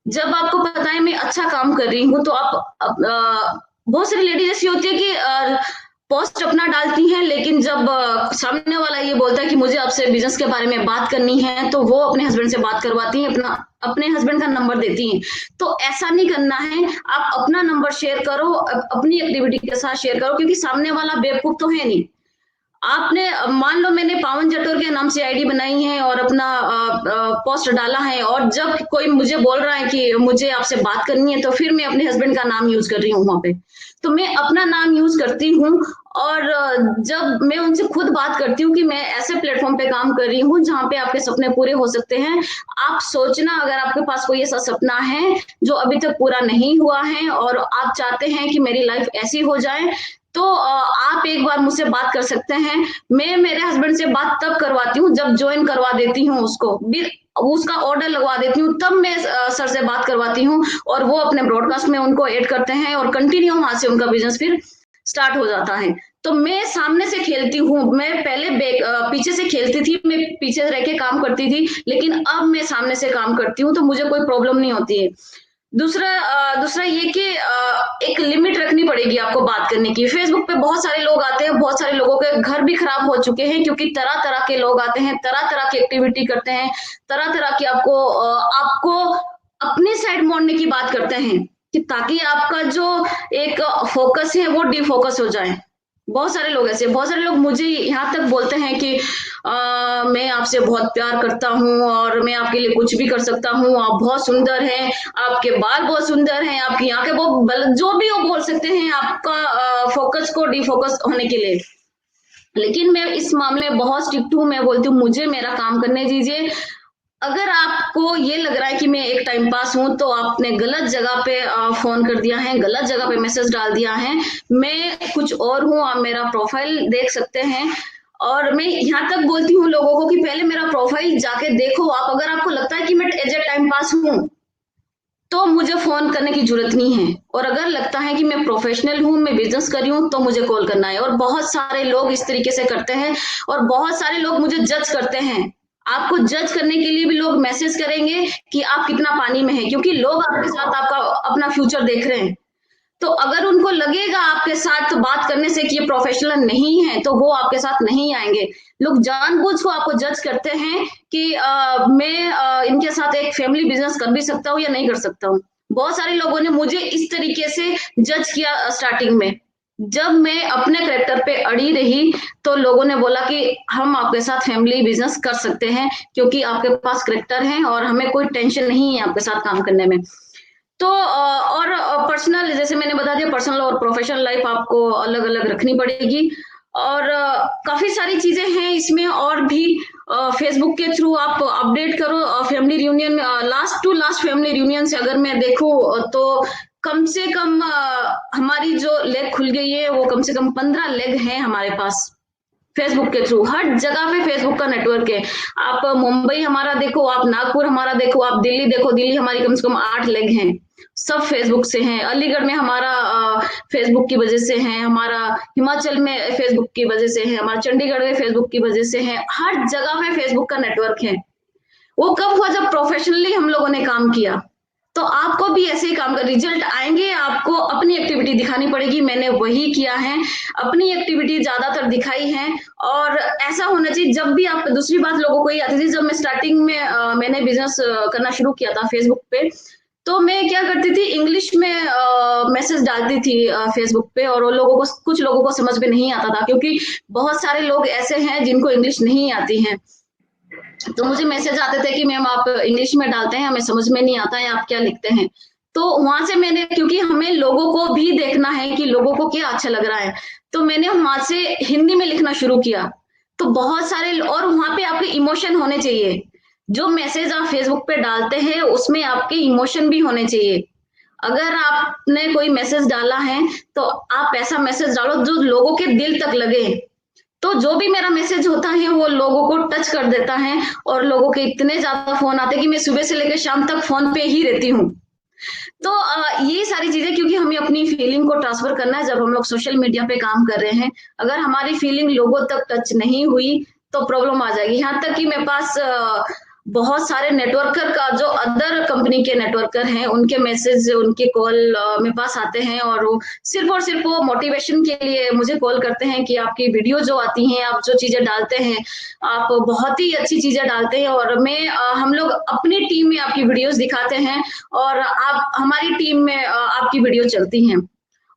जब आपको पता है मैं अच्छा काम कर रही हूँ, तो आप बहुत सारी लेडीज ऐसी होती है कि पोस्ट अपना डालती हैं, लेकिन जब सामने वाला ये बोलता है कि मुझे आपसे बिजनेस के बारे में बात करनी है, तो वो अपने हस्बैंड से बात करवाती हैं, अपने हस्बैंड का नंबर देती हैं। तो ऐसा नहीं करना है, आप अपना नंबर शेयर करो, अपनी एक्टिविटी के साथ शेयर करो, क्योंकि सामने वाला बेवकूफ तो है नहीं। आपने मान लो मैंने पावन जटोर के नाम से आईडी बनाई है और अपना पोस्ट डाला है, और जब कोई मुझे बोल रहा है कि मुझे आपसे बात करनी है, तो फिर मैं अपने हस्बैंड का नाम यूज कर रही हूँ वहां पे। तो मैं अपना नाम यूज करती हूँ, और जब मैं उनसे खुद बात करती हूँ कि मैं ऐसे प्लेटफॉर्म पे काम कर रही हूँ जहाँ पे आपके सपने पूरे हो सकते हैं। आप सोचना, अगर आपके पास कोई ऐसा सपना है जो अभी तक पूरा नहीं हुआ है और आप चाहते हैं कि मेरी लाइफ ऐसी हो जाए, तो आप एक बार मुझसे बात कर सकते हैं। मैं मेरे हस्बैंड से बात तब करवाती हूँ जब ज्वाइन करवा देती हूँ उसको, उसका ऑर्डर लगवा देती हूँ, तब मैं सर से बात करवाती हूँ, और वो अपने ब्रॉडकास्ट में उनको ऐड करते हैं, और कंटिन्यू वहां से उनका बिजनेस फिर स्टार्ट हो जाता है। तो मैं सामने से खेलती हूँ, मैं पहले पीछे से खेलती थी, मैं पीछे रह के काम करती थी, लेकिन अब मैं सामने से काम करती हूँ, तो मुझे कोई प्रॉब्लम नहीं होती है। दूसरा ये कि एक लिमिट रखनी पड़ेगी आपको बात करने की। फेसबुक पे बहुत सारे लोग आते हैं, बहुत सारे लोगों के घर भी खराब हो चुके हैं, क्योंकि तरह तरह के लोग आते हैं, तरह तरह की एक्टिविटी करते हैं, तरह तरह की आपको अपनी साइड मोड़ने की बात करते हैं, कि ताकि आपका जो एक फोकस है वो डिफोकस हो जाए। बहुत सारे लोग ऐसे, बहुत सारे लोग मुझे यहाँ तक बोलते हैं कि मैं आपसे बहुत प्यार करता हूँ और मैं आपके लिए कुछ भी कर सकता हूँ, आप बहुत सुंदर हैं, आपके बाल बहुत सुंदर हैं, आपकी आंखें बहुत, जो भी वो बोल सकते हैं आपका फोकस को डिफोकस होने के लिए। लेकिन मैं इस मामले में बहुत स्ट्रिक्ट हूँ, मैं बोलती हूँ मुझे मेरा काम करने दीजिए। अगर आपको ये लग रहा है कि मैं एक टाइम पास हूं, तो आपने गलत जगह पे फोन कर दिया है, गलत जगह पे मैसेज डाल दिया है। मैं कुछ और हूं, आप मेरा प्रोफाइल देख सकते हैं। और मैं यहाँ तक बोलती हूँ लोगों को कि पहले मेरा प्रोफाइल जाके देखो आप, अगर आपको लगता है कि मैं एज ए टाइम पास हूँ, तो मुझे फोन करने की जरूरत नहीं है। और अगर लगता है कि मैं प्रोफेशनल हूँ, मैं बिजनेस कर रही हूँ, तो मुझे कॉल करना है। और बहुत सारे लोग इस तरीके से करते हैं, और बहुत सारे लोग मुझे जज करते हैं। आपको जज करने के लिए भी लोग मैसेज करेंगे कि आप कितना पानी में है, क्योंकि लोग आपके साथ आपका अपना फ्यूचर देख रहे हैं। तो अगर उनको लगेगा आपके साथ बात करने से कि ये प्रोफेशनल नहीं है, तो वो आपके साथ नहीं आएंगे। लोग जानबूझ को आपको जज करते हैं कि मैं इनके साथ एक फैमिली बिजनेस कर भी सकता हूँ या नहीं कर सकता हूँ। बहुत सारे लोगों ने मुझे इस तरीके से जज किया स्टार्टिंग में। जब मैं अपने करेक्टर पे अड़ी रही, तो लोगों ने बोला कि हम आपके साथ फैमिली बिजनेस कर सकते हैं, क्योंकि आपके पास करेक्टर है और हमें कोई टेंशन नहीं है आपके साथ काम करने में। तो और पर्सनल, जैसे मैंने बता दिया, पर्सनल और प्रोफेशनल लाइफ आपको अलग अलग रखनी पड़ेगी। और काफी सारी चीजें हैं इसमें और भी। फेसबुक के थ्रू आप अपडेट करो family reunion, last to last family reunion से अगर मैं देखूं तो कम से कम हमारी जो लेग खुल गई है, वो कम से कम 15 लेग हैं हमारे पास फेसबुक के थ्रू। हर जगह पे फेसबुक का नेटवर्क है। आप मुंबई हमारा देखो, आप नागपुर हमारा देखो, आप दिल्ली देखो, दिल्ली हमारी कम से कम 8 लेग हैं, सब फेसबुक से हैं। अलीगढ़ में हमारा फेसबुक की वजह से है, हमारा हिमाचल में फेसबुक की वजह से है, हमारा चंडीगढ़ में फेसबुक की वजह से है। हर जगह पे फेसबुक का नेटवर्क है। वो कब हुआ? जब प्रोफेशनली हम लोगों ने काम किया। तो आपको भी ऐसे ही काम कर, रिजल्ट आएंगे, आपको अपनी एक्टिविटी दिखानी पड़ेगी। मैंने वही किया है, अपनी एक्टिविटी ज्यादातर दिखाई है। और ऐसा होना चाहिए, जब भी आप, दूसरी बात लोगों को ये आती थी, जब मैं स्टार्टिंग में मैंने बिजनेस करना शुरू किया था फेसबुक पे, तो मैं क्या करती थी, इंग्लिश में मैसेज डालती थी फेसबुक पे, और लोगों को, कुछ लोगों को समझ में नहीं आता था, क्योंकि बहुत सारे लोग ऐसे हैं जिनको इंग्लिश नहीं आती है। तो मुझे मैसेज आते थे कि मैम आप इंग्लिश में डालते हैं, हमें समझ में नहीं आता है आप क्या लिखते हैं। तो वहां से मैंने, क्योंकि हमें लोगों को भी देखना है कि लोगों को क्या अच्छा लग रहा है, तो मैंने वहां से हिंदी में लिखना शुरू किया। तो बहुत सारे, और वहां पे आपके इमोशन होने चाहिए। जो मैसेज आप फेसबुक पे डालते हैं उसमें आपके इमोशन भी होने चाहिए। अगर आपने कोई मैसेज डाला है, तो आप ऐसा मैसेज डालो जो लोगों के दिल तक लगे। तो जो भी मेरा मैसेज होता है वो लोगों को टच कर देता है, और लोगों के इतने ज्यादा फोन आते हैं कि मैं सुबह से लेकर शाम तक फोन पे ही रहती हूँ। तो ये सारी चीजें, क्योंकि हमें अपनी फीलिंग को ट्रांसफर करना है जब हम लोग सोशल मीडिया पे काम कर रहे हैं। अगर हमारी फीलिंग लोगों तक टच नहीं हुई तो प्रॉब्लम आ जाएगी। यहाँ तक कि मेरे पास बहुत सारे नेटवर्कर का, जो अदर कंपनी के नेटवर्कर हैं, उनके मैसेज, उनके कॉल मेरे पास आते हैं, और और सिर्फ वो मोटिवेशन के लिए मुझे कॉल करते हैं कि आपकी वीडियो जो आती हैं, आप जो चीजें डालते हैं, आप बहुत ही अच्छी चीजें डालते हैं, और हम लोग अपनी टीम में आपकी वीडियोस दिखाते हैं, और आप हमारी टीम में आपकी वीडियो चलती हैं।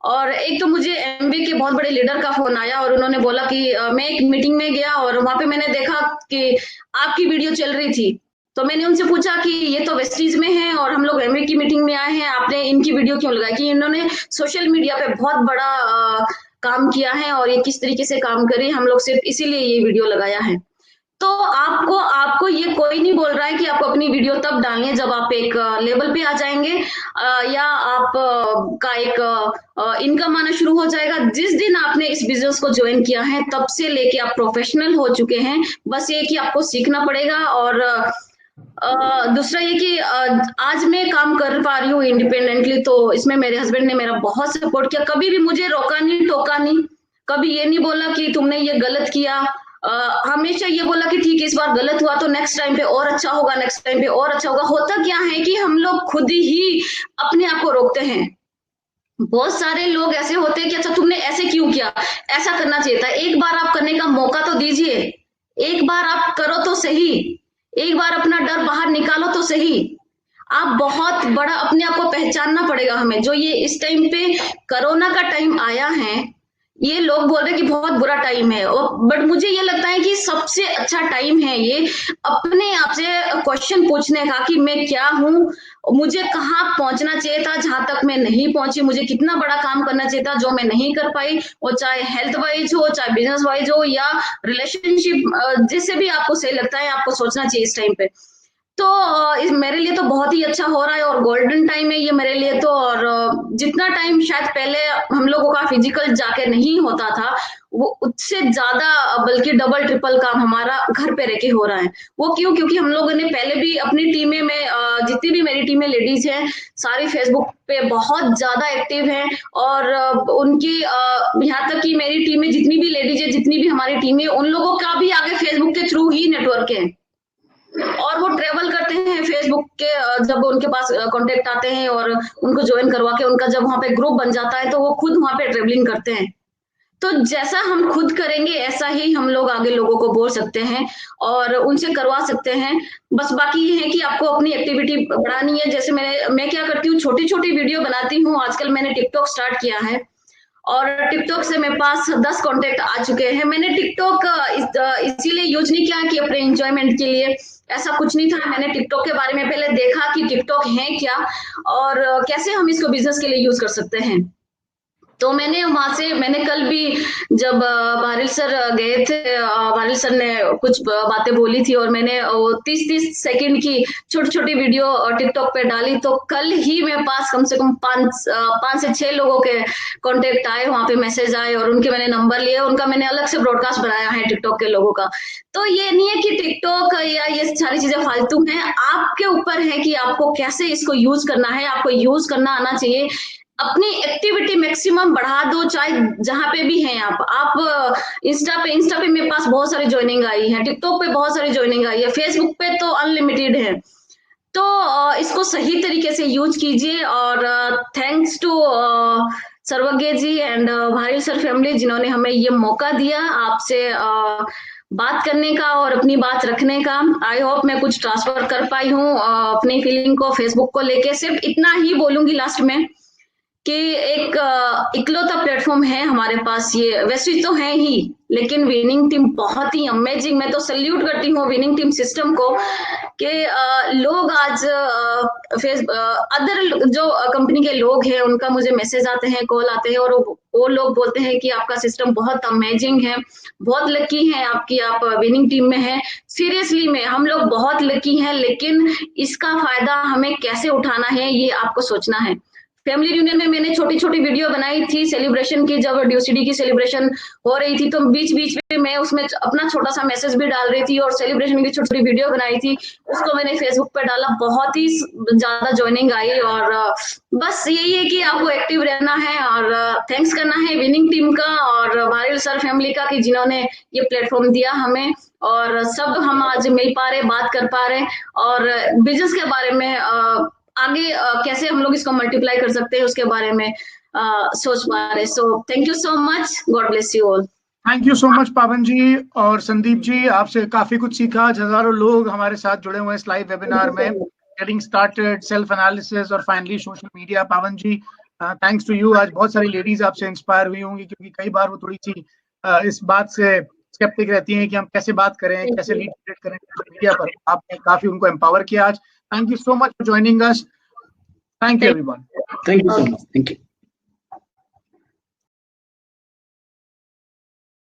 और एक तो मुझे एमबी के बहुत बड़े लीडर का फोन आया, और उन्होंने बोला कि मैं एक मीटिंग में गया और वहां पे मैंने देखा कि आपकी वीडियो चल रही थी। तो मैंने उनसे पूछा कि ये तो वेस्टीज में है और हम लोग एमबी की मीटिंग में आए हैं, आपने इनकी वीडियो क्यों लगाई? कि इन्होंने सोशल मीडिया पे बहुत बड़ा काम किया है, और ये किस तरीके से काम करे, हम लोग सिर्फ इसीलिए ये वीडियो लगाया है। तो आपको आपको ये कोई नहीं बोल रहा है कि आपको अपनी वीडियो तब डालनी है जब आप एक लेवल पे आ जाएंगे, या आप का एक इनकम आना शुरू हो जाएगा। जिस दिन आपने इस बिजनेस को ज्वाइन किया है तब से लेके आप प्रोफेशनल हो चुके हैं। बस ये कि आपको सीखना पड़ेगा। और दूसरा ये कि आज मैं काम कर पा रही हूँ इंडिपेंडेंटली, तो इसमें मेरे हस्बैंड ने मेरा बहुत सपोर्ट किया। कभी भी मुझे रोका नहीं, टोका नहीं, कभी ये नहीं बोला कि तुमने ये गलत किया। हमेशा ये बोला कि ठीक है, इस बार गलत हुआ तो नेक्स्ट टाइम पे और अच्छा होगा, नेक्स्ट टाइम पे और अच्छा होगा। होता क्या है कि हम लोग खुद ही अपने आप को रोकते हैं। बहुत सारे लोग ऐसे होते हैं कि अच्छा तुमने ऐसे क्यों किया, ऐसा करना चाहिए था, एक बार आप करने का मौका तो दीजिए, एक बार आप करो तो सही, एक बार अपना डर बाहर निकालो तो सही। आप बहुत बड़ा अपने आप को पहचानना पड़ेगा हमें। जो ये इस टाइम पे कोरोना का टाइम आया है, ये लोग बोल रहे हैं कि बहुत बुरा टाइम है, और बट मुझे ये लगता है कि सबसे अच्छा टाइम है ये अपने आप से क्वेश्चन पूछने का कि मैं क्या हूँ, मुझे कहाँ पहुंचना चाहिए था जहां तक मैं नहीं पहुंची, मुझे कितना बड़ा काम करना चाहिए था जो मैं नहीं कर पाई, वो चाहे हेल्थ वाइज हो, चाहे बिजनेस वाइज हो, या रिलेशनशिप, जिससे भी आपको सही लगता है आपको सोचना चाहिए इस टाइम पे। तो मेरे लिए तो बहुत ही अच्छा हो रहा है, और गोल्डन टाइम है ये मेरे लिए तो। और जितना टाइम शायद पहले हम लोगों का फिजिकल जाके नहीं होता था, वो उससे ज्यादा बल्कि डबल ट्रिपल काम हमारा घर पे रह के हो रहा है। वो क्यों? क्योंकि हम लोगों ने पहले भी अपनी टीमें में, जितनी भी मेरी टीमें लेडीज हैं, सारी फेसबुक पे बहुत ज्यादा एक्टिव हैं, और उनकी यहाँ तक कि मेरी टीम में जितनी भी लेडीज है, जितनी भी हमारी टीम है, उन लोगों का भी आगे फेसबुक के थ्रू ही नेटवर्क है, और वो ट्रेवल करते हैं फेसबुक के, जब उनके पास कांटेक्ट आते हैं और उनको ज्वाइन करवा के उनका जब वहां पे ग्रुप बन जाता है तो वो खुद वहां पे ट्रेवलिंग करते हैं। तो जैसा हम खुद करेंगे ऐसा ही हम लोग आगे लोगों को बोल सकते हैं और उनसे करवा सकते हैं। बस बाकी ये है कि आपको अपनी एक्टिविटी बढ़ानी है। जैसे मैं क्या करती हूँ, छोटी छोटी वीडियो बनाती हूँ। आजकल मैंने टिकटॉक स्टार्ट किया है, और टिकटॉक से मेरे पास 10 कॉन्टेक्ट आ चुके हैं। मैंने टिकटॉक इसीलिए यूज नहीं किया कि अपने एंजॉयमेंट के लिए, ऐसा कुछ नहीं था। मैंने टिकटॉक के बारे में पहले देखा कि टिकटॉक है क्या और कैसे हम इसको बिजनेस के लिए यूज कर सकते हैं। तो मैंने कल भी जब बारिल सर गए थे, बारिल सर ने कुछ बातें बोली थी और मैंने 30-30 सेकंड की छोटी छोटी वीडियो टिकटॉक पे डाली। तो कल ही मेरे पास कम से कम 5 से 6 लोगों के कांटेक्ट आए, वहां पे मैसेज आए और उनके मैंने नंबर लिए, उनका मैंने अलग से ब्रॉडकास्ट बनाया है टिकटॉक के लोगों का। तो ये नहीं है कि टिकटॉक या ये सारी चीजें फालतू हैं, आपके ऊपर है कि आपको कैसे इसको यूज करना है। आपको यूज करना आना चाहिए, अपनी एक्टिविटी मैक्सिमम बढ़ा दो, चाहे जहां पे भी हैं आप इंस्टा पे मेरे पास बहुत सारी ज्वाइनिंग आई है, टिकटॉक पे बहुत सारी ज्वाइनिंग आई है, फेसबुक पे तो अनलिमिटेड है। तो इसको सही तरीके से यूज कीजिए। और थैंक्स टू सर्वज्ञ जी एंड भारी सर फैमिली, जिन्होंने हमें ये मौका दिया आपसे बात करने का और अपनी बात रखने का। आई होप मैं कुछ ट्रांसफर कर पाई हूँ अपनी फीलिंग को फेसबुक को लेके। सिर्फ इतना ही बोलूंगी लास्ट में कि एक इकलौता प्लेटफॉर्म है हमारे पास, ये वैसे तो है ही, लेकिन विनिंग टीम बहुत ही अमेजिंग। मैं तो सल्यूट करती हूँ विनिंग टीम सिस्टम को कि लोग आज अदर जो कंपनी के लोग हैं उनका मुझे मैसेज आते हैं, कॉल आते हैं, और वो लोग बोलते हैं कि आपका सिस्टम बहुत अमेजिंग है, बहुत लकी है आपकी, आप विनिंग टीम में है। सीरियसली में हम लोग बहुत लकी हैं, लेकिन इसका फायदा हमें कैसे उठाना है ये आपको सोचना है। फैमिली रियूनियन में मैंने छोटी छोटी वीडियो बनाई थी सेलिब्रेशन की, जब ड्यूसीडी की सेलिब्रेशन हो रही थी तो बीच बीच में मैं उसमें अपना छोटा सा मैसेज भी डाल रही थी और सेलिब्रेशन की छोटी छोटी वीडियो बनाई थी, उसको मैंने फेसबुक पे डाला, बहुत ही ज्यादा ज्वाइनिंग आई। और बस यही है कि आपको एक्टिव रहना है और थैंक्स करना है विनिंग टीम का और वारियल सर फैमिली का कि जिन्होंने ये प्लेटफॉर्म दिया हमें, और सब हम आज मिल पा रहे, बात कर पा रहे और बिजनेस के बारे में आगे कैसे हम लोग इसको मल्टीप्लाई कर सकते हैं उसके बारे में सोच पा रहे। So thank you so much, God bless you all.
Thank you so much पावन जी और संदीप जी, आपसे काफी कुछ सीखा। हजारों लोग हमारे साथ जुड़े हुए हैं इस लाइव वेबिनार में, गेटिंग स्टार्टेड, सेल्फ एनालिसिस और फाइनली सोशल मीडिया। पावन जी थैंक्स टू यू। आज बहुत सारी लेडीज आपसे इंस्पायर हुई होंगी, क्योंकि कई बार वो थोड़ी सी इस बात से स्केप्टिक रहती हैं कि हम कैसे बात करें, कैसे लीड जनरेट करें सोशल मीडिया पर। आपने काफी उनको एम्पावर किया आज। Thank you so much for joining us. Thank you everyone.
Thank you so much. Thank you.